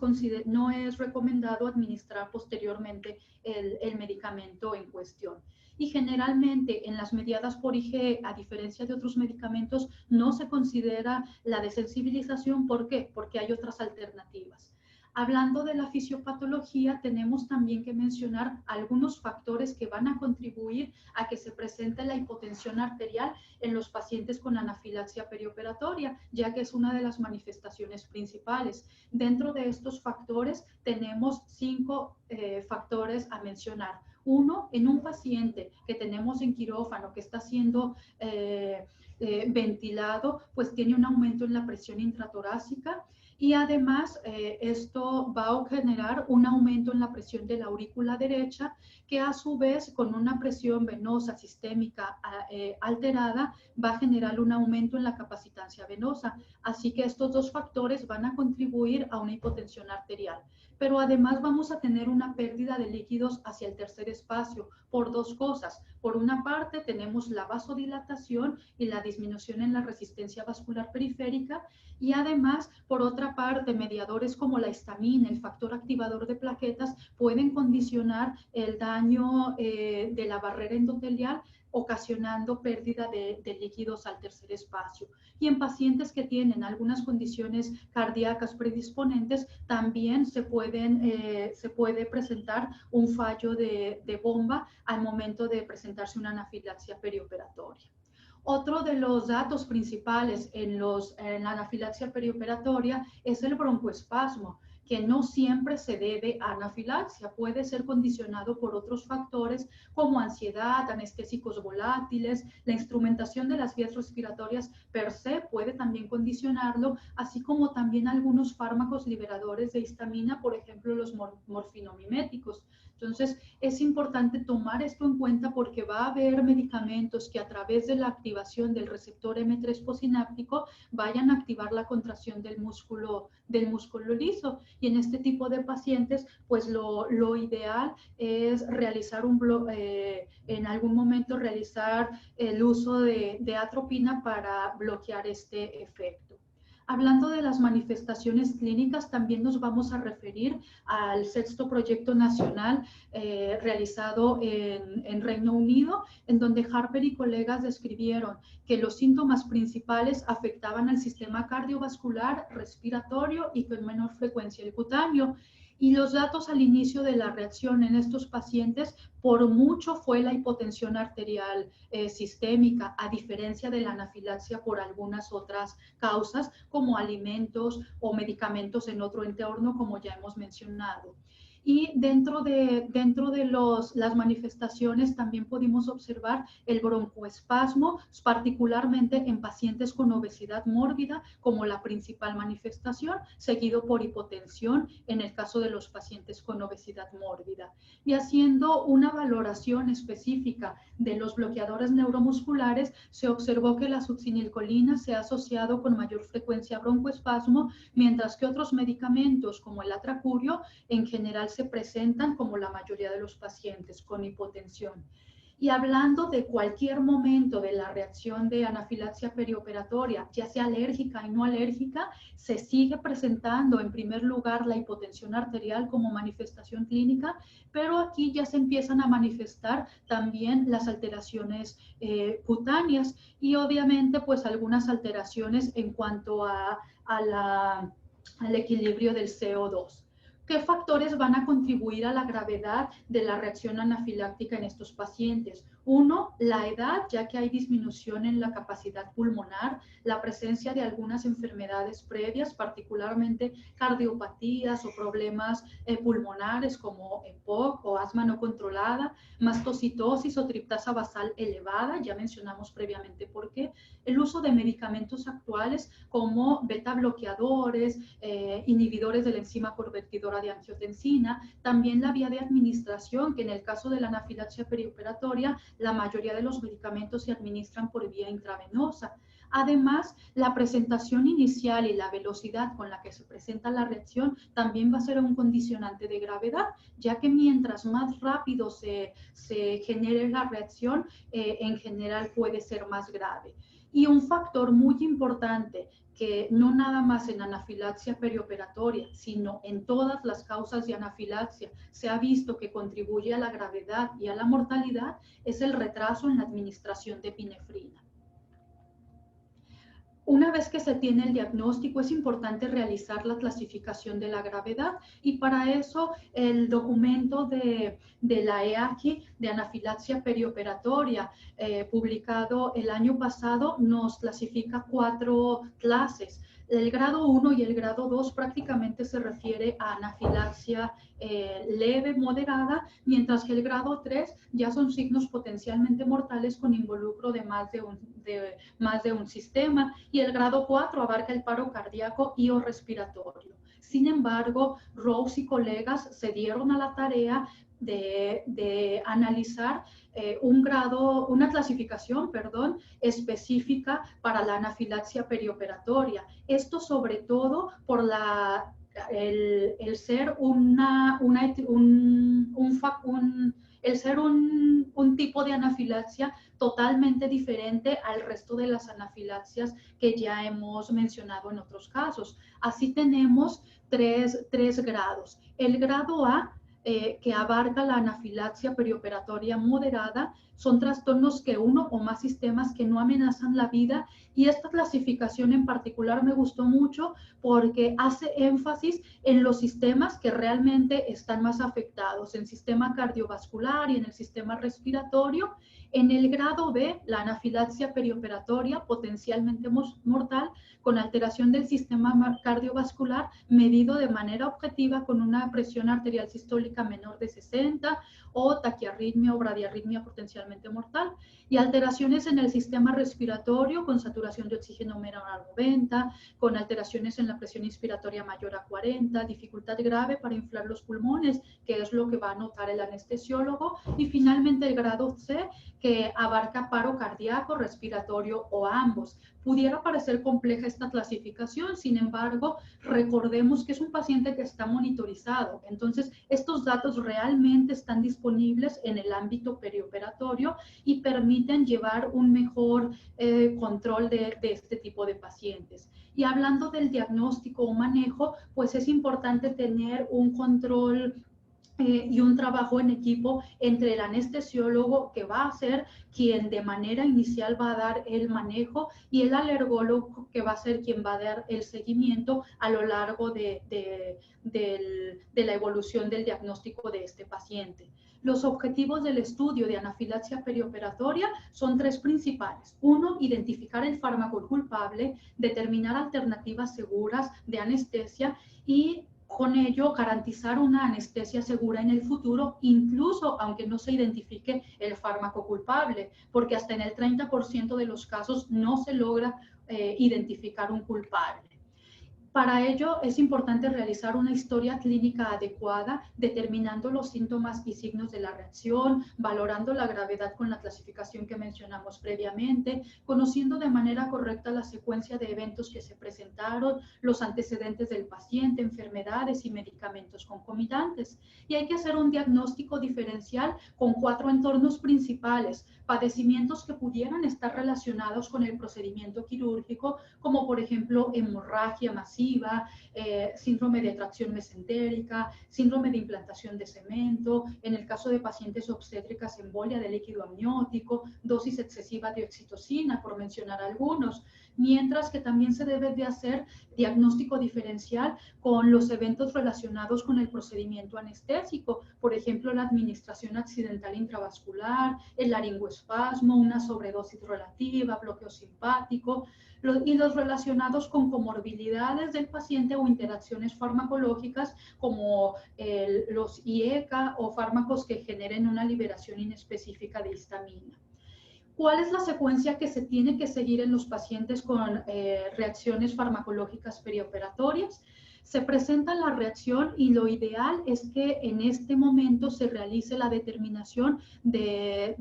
recomendado administrar posteriormente el medicamento en cuestión. Y generalmente en las mediadas por IgE, a diferencia de otros medicamentos, no se considera la desensibilización. ¿Por qué? Porque hay otras alternativas. Hablando de la fisiopatología, tenemos también que mencionar algunos factores que van a contribuir a que se presente la hipotensión arterial en los pacientes con anafilaxia perioperatoria, ya que es una de las manifestaciones principales. Dentro de estos factores tenemos 5 factores a mencionar. Uno, en un paciente que tenemos en quirófano que está siendo ventilado, pues tiene un aumento en la presión intratorácica, Y además, esto va a generar un aumento en la presión de la aurícula derecha, que a su vez, con una presión venosa sistémica alterada, va a generar un aumento en la capacitancia venosa. Así que estos dos factores van a contribuir a una hipotensión arterial. Pero además vamos a tener una pérdida de líquidos hacia el tercer espacio por dos cosas. Por una parte, tenemos la vasodilatación y la disminución en la resistencia vascular periférica, y además, por otra parte, mediadores como la histamina, el factor activador de plaquetas, pueden condicionar el daño de la barrera endotelial, ocasionando pérdida de líquidos al tercer espacio. Y en pacientes que tienen algunas condiciones cardíacas predisponentes, también se puede presentar un fallo de bomba al momento de presentarse una anafilaxia perioperatoria. Otro de los datos principales en la anafilaxia perioperatoria es el broncoespasmo, que no siempre se debe a anafilaxia, puede ser condicionado por otros factores como ansiedad, anestésicos volátiles, la instrumentación de las vías respiratorias per se puede también condicionarlo, así como también algunos fármacos liberadores de histamina, por ejemplo los morfinomiméticos. Entonces, es importante tomar esto en cuenta porque va a haber medicamentos que a través de la activación del receptor M3 posináptico vayan a activar la contracción del músculo liso. Y en este tipo de pacientes, pues lo ideal es realizar en algún momento realizar el uso de atropina para bloquear este efecto. Hablando de las manifestaciones clínicas, también nos vamos a referir al sexto proyecto nacional realizado en Reino Unido, en donde Harper y colegas describieron que los síntomas principales afectaban al sistema cardiovascular, respiratorio y con menor frecuencia el cutáneo. Y los datos al inicio de la reacción en estos pacientes, por mucho fue la hipotensión arterial sistémica, a diferencia de la anafilaxia por algunas otras causas, como alimentos o medicamentos en otro entorno, como ya hemos mencionado. Y dentro de las manifestaciones también pudimos observar el broncoespasmo, particularmente en pacientes con obesidad mórbida como la principal manifestación, seguido por hipotensión en el caso de los pacientes con obesidad mórbida. Y haciendo una valoración específica de los bloqueadores neuromusculares, se observó que la succinilcolina se ha asociado con mayor frecuencia a broncoespasmo, mientras que otros medicamentos como el atracurio en general se presentan como la mayoría de los pacientes con hipotensión. Y hablando de cualquier momento de la reacción de anafilaxia perioperatoria, ya sea alérgica y no alérgica, se sigue presentando en primer lugar la hipotensión arterial como manifestación clínica, pero aquí ya se empiezan a manifestar también las alteraciones cutáneas y obviamente pues algunas alteraciones en cuanto al equilibrio del CO2. ¿Qué factores van a contribuir a la gravedad de la reacción anafiláctica en estos pacientes? Uno, la edad, ya que hay disminución en la capacidad pulmonar, la presencia de algunas enfermedades previas, particularmente cardiopatías o problemas pulmonares como EPOC o asma no controlada, mastocitosis o triptasa basal elevada, ya mencionamos previamente por qué, el uso de medicamentos actuales como beta bloqueadores, inhibidores de la enzima convertidora de angiotensina, también la vía de administración, que en el caso de la anafilaxia perioperatoria, la mayoría de los medicamentos se administran por vía intravenosa. Además, la presentación inicial y la velocidad con la que se presenta la reacción también va a ser un condicionante de gravedad, ya que mientras más rápido se genere la reacción, en general puede ser más grave. Y un factor muy importante que no nada más en anafilaxia perioperatoria, sino en todas las causas de anafilaxia se ha visto que contribuye a la gravedad y a la mortalidad, es el retraso en la administración de epinefrina. Una vez que se tiene el diagnóstico, es importante realizar la clasificación de la gravedad y para eso el documento de la EACI de anafilaxia perioperatoria publicado el año pasado nos clasifica 4 clases. El grado 1 y el grado 2 prácticamente se refiere a anafilaxia leve, moderada, mientras que el grado 3 ya son signos potencialmente mortales con involucro de más de un sistema, y el grado 4 abarca el paro cardíaco y o respiratorio. Sin embargo, Rose y colegas se dieron a la tarea de analizar una clasificación, específica para la anafilaxia perioperatoria. Esto sobre todo por el ser un tipo de anafilaxia totalmente diferente al resto de las anafilaxias que ya hemos mencionado en otros casos. Así tenemos tres grados. El grado A, que abarca la anafilaxia perioperatoria moderada, son trastornos que uno o más sistemas que no amenazan la vida, y esta clasificación en particular me gustó mucho porque hace énfasis en los sistemas que realmente están más afectados, en el sistema cardiovascular y en el sistema respiratorio. En el grado B, la anafilaxia perioperatoria potencialmente mortal con alteración del sistema cardiovascular medido de manera objetiva con una presión arterial sistólica menor de 60 o taquiarritmia o bradiarritmia potencialmente mortal, y alteraciones en el sistema respiratorio con saturación de oxígeno menor a 90, con alteraciones en la presión inspiratoria mayor a 40, dificultad grave para inflar los pulmones, que es lo que va a notar el anestesiólogo, y finalmente el grado C, que abarca paro cardíaco, respiratorio o ambos. Pudiera parecer compleja esta clasificación, sin embargo, recordemos que es un paciente que está monitorizado. Entonces, estos datos realmente están disponibles en el ámbito perioperatorio y permiten llevar un mejor control de este tipo de pacientes. Y hablando del diagnóstico o manejo, pues es importante tener un control y un trabajo en equipo entre el anestesiólogo, que va a ser quien de manera inicial va a dar el manejo, y el alergólogo, que va a ser quien va a dar el seguimiento a lo largo de la evolución del diagnóstico de este paciente. Los objetivos del estudio de anafilaxia perioperatoria son tres principales. Uno, identificar el fármaco culpable, determinar alternativas seguras de anestesia y con ello garantizar una anestesia segura en el futuro, incluso aunque no se identifique el fármaco culpable, porque hasta en el 30% de los casos no se logra identificar un culpable. Para ello es importante realizar una historia clínica adecuada, determinando los síntomas y signos de la reacción, valorando la gravedad con la clasificación que mencionamos previamente, conociendo de manera correcta la secuencia de eventos que se presentaron, los antecedentes del paciente, enfermedades y medicamentos concomitantes. Y hay que hacer un diagnóstico diferencial con 4 entornos principales: padecimientos que pudieran estar relacionados con el procedimiento quirúrgico, como por ejemplo hemorragia masiva, síndrome de tracción mesentérica, síndrome de implantación de cemento, en el caso de pacientes obstétricas, embolia de líquido amniótico, dosis excesiva de oxitocina, por mencionar algunos. Mientras que también se debe de hacer diagnóstico diferencial con los eventos relacionados con el procedimiento anestésico, por ejemplo, la administración accidental intravascular, el laringoespasmo, una sobredosis relativa, bloqueo simpático, y los relacionados con comorbilidades del paciente o interacciones farmacológicas como los IECA o fármacos que generen una liberación inespecífica de histamina. ¿Cuál es la secuencia que se tiene que seguir en los pacientes con reacciones farmacológicas perioperatorias? Se presenta la reacción y lo ideal es que en este momento se realice la determinación de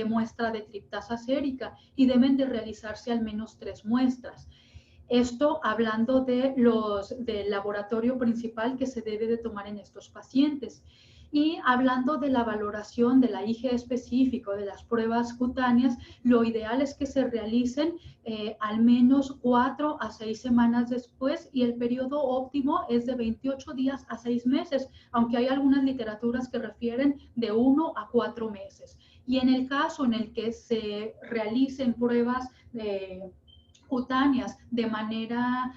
muestra de triptasa sérica, y deben de realizarse al menos 3 muestras. Esto hablando del laboratorio principal que se debe de tomar en estos pacientes. Y hablando de la valoración de la IgE específico, de las pruebas cutáneas, lo ideal es que se realicen al menos 4 a 6 semanas después, y el periodo óptimo es de 28 días a 6 meses, aunque hay algunas literaturas que refieren de 1 a 4 meses. Y en el caso en el que se realicen pruebas cutáneas de manera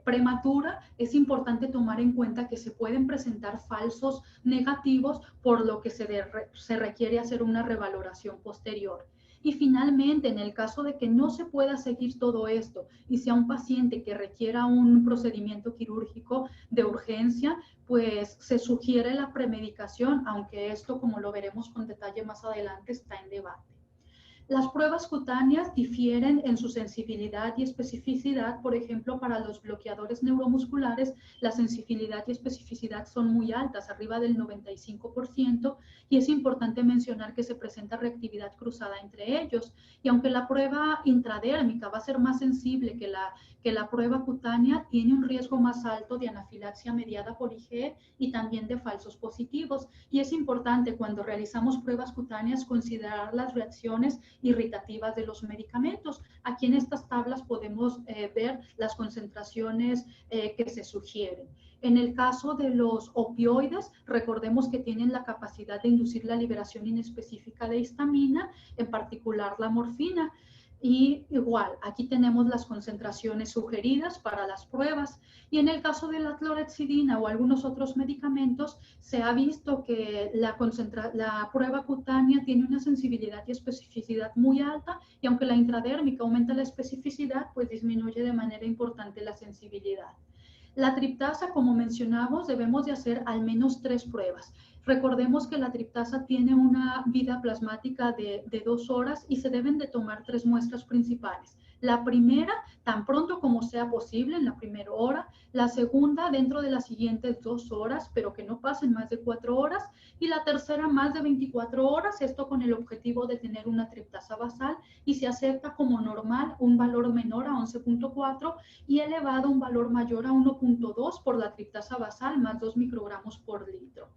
prematura, es importante tomar en cuenta que se pueden presentar falsos negativos, por lo que se requiere hacer una revaloración posterior. Y finalmente, en el caso de que no se pueda seguir todo esto y sea un paciente que requiera un procedimiento quirúrgico de urgencia, pues se sugiere la premedicación, aunque esto, como lo veremos con detalle más adelante, está en debate. Las pruebas cutáneas difieren en su sensibilidad y especificidad. Por ejemplo, para los bloqueadores neuromusculares, la sensibilidad y especificidad son muy altas, arriba del 95%, y es importante mencionar que se presenta reactividad cruzada entre ellos. Y aunque la prueba intradérmica va a ser más sensible que la prueba cutánea, tiene un riesgo más alto de anafilaxia mediada por IgE y también de falsos positivos. Y es importante cuando realizamos pruebas cutáneas considerar las reacciones irritativas de los medicamentos. Aquí en estas tablas podemos ver las concentraciones que se sugieren. En el caso de los opioides, recordemos que tienen la capacidad de inducir la liberación inespecífica de histamina, en particular la morfina. Y igual, aquí tenemos las concentraciones sugeridas para las pruebas. Y en el caso de la clorexidina o algunos otros medicamentos, se ha visto que la prueba cutánea tiene una sensibilidad y especificidad muy alta, y aunque la intradérmica aumenta la especificidad, pues disminuye de manera importante la sensibilidad. La triptasa, como mencionamos, debemos de hacer al menos 3 pruebas. Recordemos que la triptasa tiene una vida plasmática de 2 horas y se deben de tomar 3 muestras principales. La primera, tan pronto como sea posible, en la primera hora. La segunda, dentro de las siguientes 2 horas, pero que no pasen más de 4 horas. Y la tercera, más de 24 horas, esto con el objetivo de tener una triptasa basal, y se acepta como normal un valor menor a 11.4 y elevado un valor mayor a 1.2 por la triptasa basal más 2 microgramos por litro.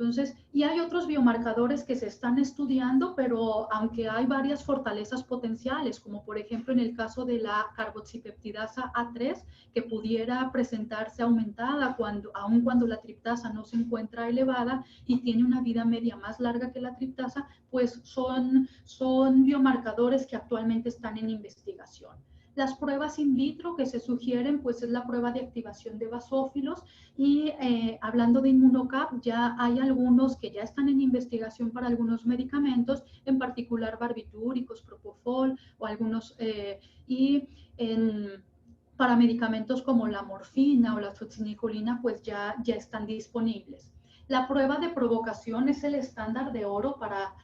Entonces, y hay otros biomarcadores que se están estudiando, pero aunque hay varias fortalezas potenciales, como por ejemplo en el caso de la carboxipeptidasa A3, que pudiera presentarse aumentada aun cuando la triptasa no se encuentra elevada y tiene una vida media más larga que la triptasa, pues son biomarcadores que actualmente están en investigación. Las pruebas in vitro que se sugieren, pues es la prueba de activación de basófilos, y hablando de InmunoCAP, ya hay algunos que ya están en investigación para algunos medicamentos, en particular barbitúricos, propofol o algunos, para medicamentos como la morfina o la succinicolina, pues ya están disponibles. La prueba de provocación es el estándar de oro para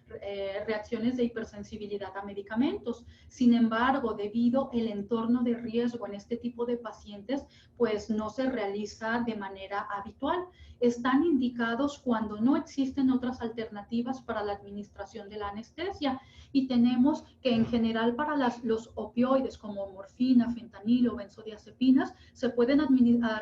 reacciones de hipersensibilidad a medicamentos. Sin embargo, debido al entorno de riesgo en este tipo de pacientes, pues no se realiza de manera habitual. Están indicados cuando no existen otras alternativas para la administración de la anestesia, y tenemos que en general para los opioides como morfina, fentanilo, benzodiazepinas, se pueden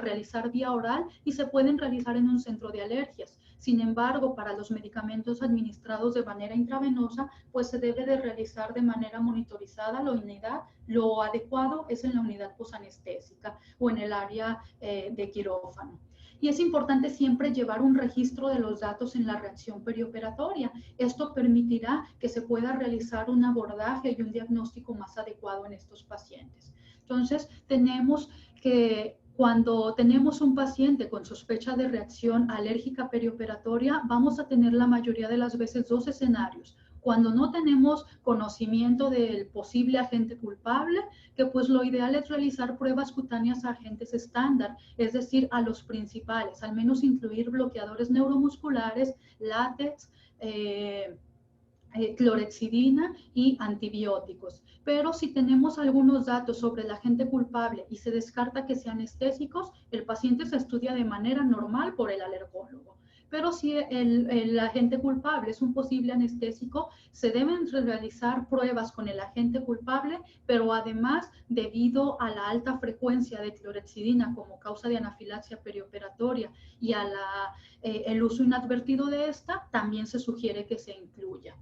realizar vía oral y se pueden realizar en un centro de alergias. Sin embargo, para los medicamentos administrados de manera intravenosa, pues se debe de realizar de manera monitorizada la unidad. Lo adecuado es en la unidad posanestésica o en el área de quirófano. Y es importante siempre llevar un registro de los datos en la reacción perioperatoria. Esto permitirá que se pueda realizar un abordaje y un diagnóstico más adecuado en estos pacientes. Entonces, tenemos que cuando tenemos un paciente con sospecha de reacción alérgica perioperatoria, vamos a tener la mayoría de las veces 2 escenarios. Cuando no tenemos conocimiento del posible agente culpable, que pues lo ideal es realizar pruebas cutáneas a agentes estándar, es decir, a los principales, al menos incluir bloqueadores neuromusculares, látex, clorexidina y antibióticos. Pero si tenemos algunos datos sobre el agente culpable y se descarta que sean anestésicos, el paciente se estudia de manera normal por el alergólogo. Pero si el agente culpable es un posible anestésico, se deben realizar pruebas con el agente culpable, pero además, debido a la alta frecuencia de clorexidina como causa de anafilaxia perioperatoria y a el uso inadvertido de esta, también se sugiere que se incluya.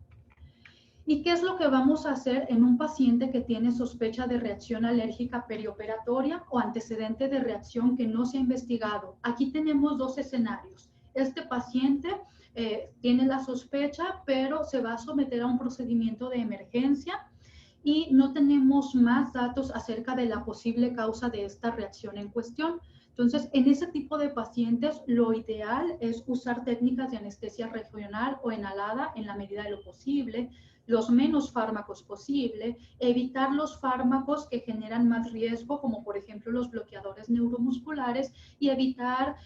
¿Y qué es lo que vamos a hacer en un paciente que tiene sospecha de reacción alérgica perioperatoria o antecedente de reacción que no se ha investigado? Aquí tenemos 2 escenarios. Este paciente tiene la sospecha, pero se va a someter a un procedimiento de emergencia y no tenemos más datos acerca de la posible causa de esta reacción en cuestión. Entonces, en ese tipo de pacientes, lo ideal es usar técnicas de anestesia regional o inhalada en la medida de lo posible. los menos fármacos posible, evitar los fármacos que generan más riesgo, como por ejemplo los bloqueadores neuromusculares, y evitar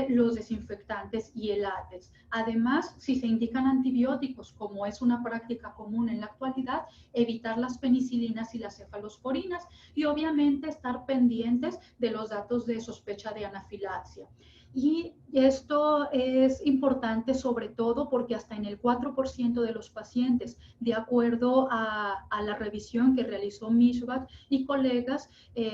los desinfectantes y el látex. Además, si se indican antibióticos, como es una práctica común en la actualidad, evitar las penicilinas y las cefalosporinas, y obviamente estar pendientes de los datos de sospecha de anafilaxia. Y esto es importante sobre todo porque hasta en el 4% de los pacientes, de acuerdo a la revisión que realizó Mishbach y colegas,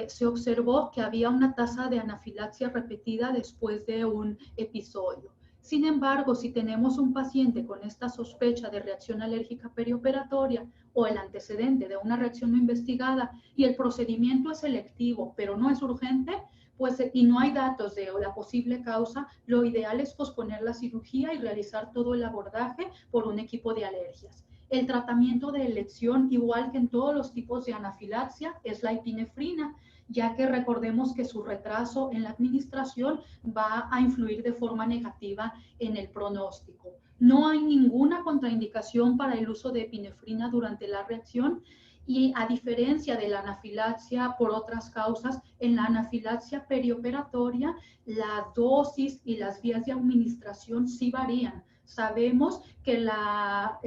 se observó que había una tasa de anafilaxia repetida después de un episodio. Sin embargo, si tenemos un paciente con esta sospecha de reacción alérgica perioperatoria o el antecedente de una reacción no investigada y el procedimiento es selectivo, pero no es urgente, pues, y no hay datos de la posible causa, lo ideal es posponer la cirugía y realizar todo el abordaje por un equipo de alergias. El tratamiento de elección, igual que en todos los tipos de anafilaxia, es la epinefrina, ya que recordemos que su retraso en la administración va a influir de forma negativa en el pronóstico. No hay ninguna contraindicación para el uso de epinefrina durante la reacción, y a diferencia de la anafilaxia por otras causas, en la anafilaxia perioperatoria la dosis y las vías de administración sí varían. Sabemos que la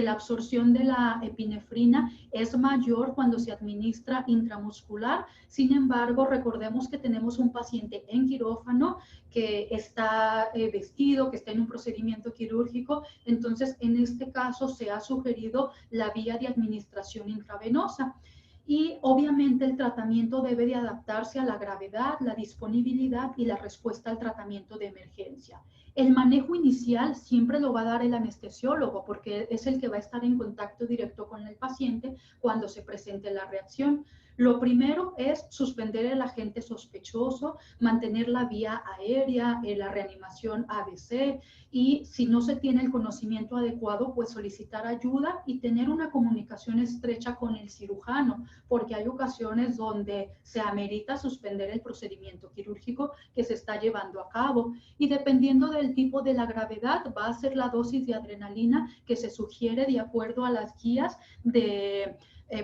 absorción de la epinefrina es mayor cuando se administra intramuscular. Sin embargo, recordemos que tenemos un paciente en quirófano que está vestido, que está en un procedimiento quirúrgico. Entonces, en este caso se ha sugerido la vía de administración intravenosa. Y obviamente el tratamiento debe de adaptarse a la gravedad, la disponibilidad y la respuesta al tratamiento de emergencia. El manejo inicial siempre lo va a dar el anestesiólogo porque es el que va a estar en contacto directo con el paciente cuando se presente la reacción. Lo primero es suspender el agente sospechoso, mantener la vía aérea, la reanimación ABC, y si no se tiene el conocimiento adecuado, pues solicitar ayuda y tener una comunicación estrecha con el cirujano, porque hay ocasiones donde se amerita suspender el procedimiento quirúrgico que se está llevando a cabo, y dependiendo del tipo de la gravedad va a ser la dosis de adrenalina que se sugiere de acuerdo a las guías de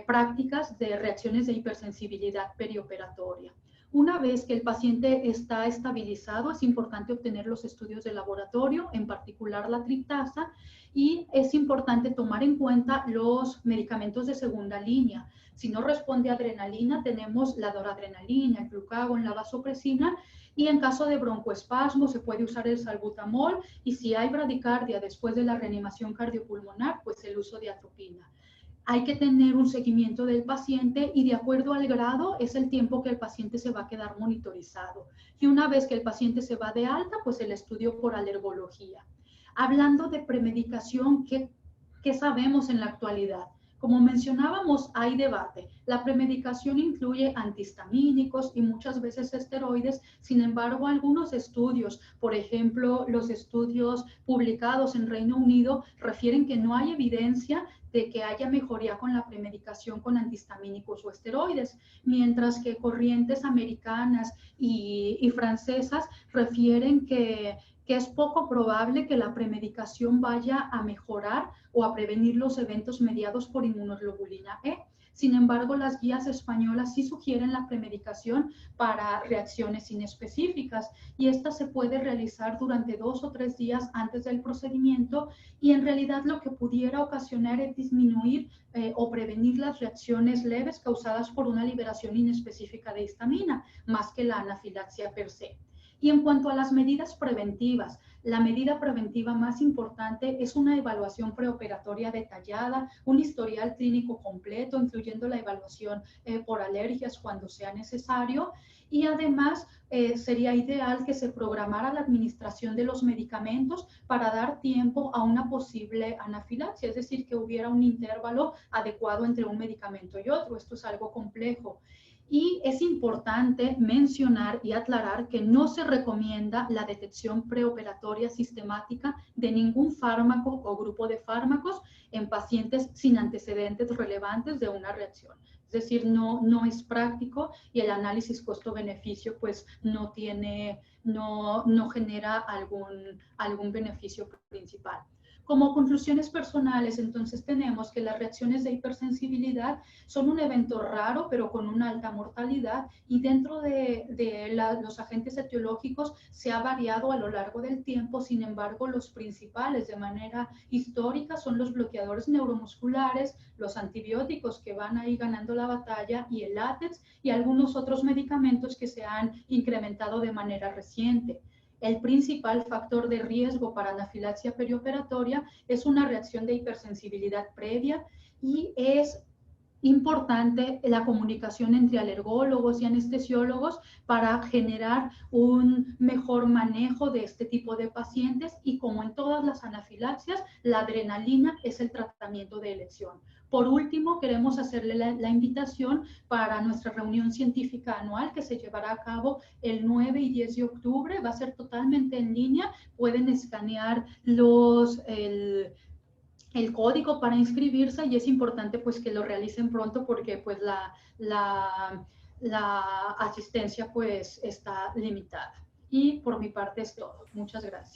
prácticas de reacciones de hipersensibilidad perioperatoria. Una vez que el paciente está estabilizado, es importante obtener los estudios de laboratorio, en particular la triptasa, y es importante tomar en cuenta los medicamentos de segunda línea. Si no responde a adrenalina, tenemos la noradrenalina, el glucagon, la vasopresina, y en caso de broncoespasmo se puede usar el salbutamol, y si hay bradicardia después de la reanimación cardiopulmonar, pues el uso de atropina. Hay que tener un seguimiento del paciente y de acuerdo al grado es el tiempo que el paciente se va a quedar monitorizado. Y una vez que el paciente se va de alta, pues el estudio por alergología. Hablando de premedicación, ¿qué sabemos en la actualidad? Como mencionábamos, hay debate. La premedicación incluye antihistamínicos y muchas veces esteroides. Sin embargo, algunos estudios, por ejemplo, los estudios publicados en Reino Unido, refieren que no hay evidencia de que haya mejoría con la premedicación con antihistamínicos o esteroides, mientras que corrientes americanas y francesas refieren que es poco probable que la premedicación vaya a mejorar o a prevenir los eventos mediados por inmunoglobulina E. Sin embargo, las guías españolas sí sugieren la premedicación para reacciones inespecíficas, y esta se puede realizar durante 2 o 3 días antes del procedimiento, y en realidad lo que pudiera ocasionar es disminuir o prevenir las reacciones leves causadas por una liberación inespecífica de histamina, más que la anafilaxia per se. Y en cuanto a las medidas preventivas, la medida preventiva más importante es una evaluación preoperatoria detallada, un historial clínico completo, incluyendo la evaluación por alergias cuando sea necesario, y además sería ideal que se programara la administración de los medicamentos para dar tiempo a una posible anafilaxia, es decir, que hubiera un intervalo adecuado entre un medicamento y otro. Esto es algo complejo. Y es importante mencionar y aclarar que no se recomienda la detección preoperatoria sistemática de ningún fármaco o grupo de fármacos en pacientes sin antecedentes relevantes de una reacción. Es decir, no es práctico, y el análisis costo-beneficio pues no genera algún beneficio principal. Como conclusiones personales, entonces tenemos que las reacciones de hipersensibilidad son un evento raro, pero con una alta mortalidad, y dentro de los agentes etiológicos se ha variado a lo largo del tiempo. Sin embargo, los principales de manera histórica son los bloqueadores neuromusculares, los antibióticos que van ahí ganando la batalla, y el látex y algunos otros medicamentos que se han incrementado de manera reciente. El principal factor de riesgo para anafilaxia perioperatoria es una reacción de hipersensibilidad previa, y es importante la comunicación entre alergólogos y anestesiólogos para generar un mejor manejo de este tipo de pacientes, y como en todas las anafilaxias, la adrenalina es el tratamiento de elección. Por último, queremos hacerle la invitación para nuestra reunión científica anual que se llevará a cabo el 9 y 10 de octubre. Va a ser totalmente en línea. Pueden escanear el código para inscribirse, y es importante pues que lo realicen pronto porque pues la asistencia pues está limitada. Y por mi parte es todo. Muchas gracias.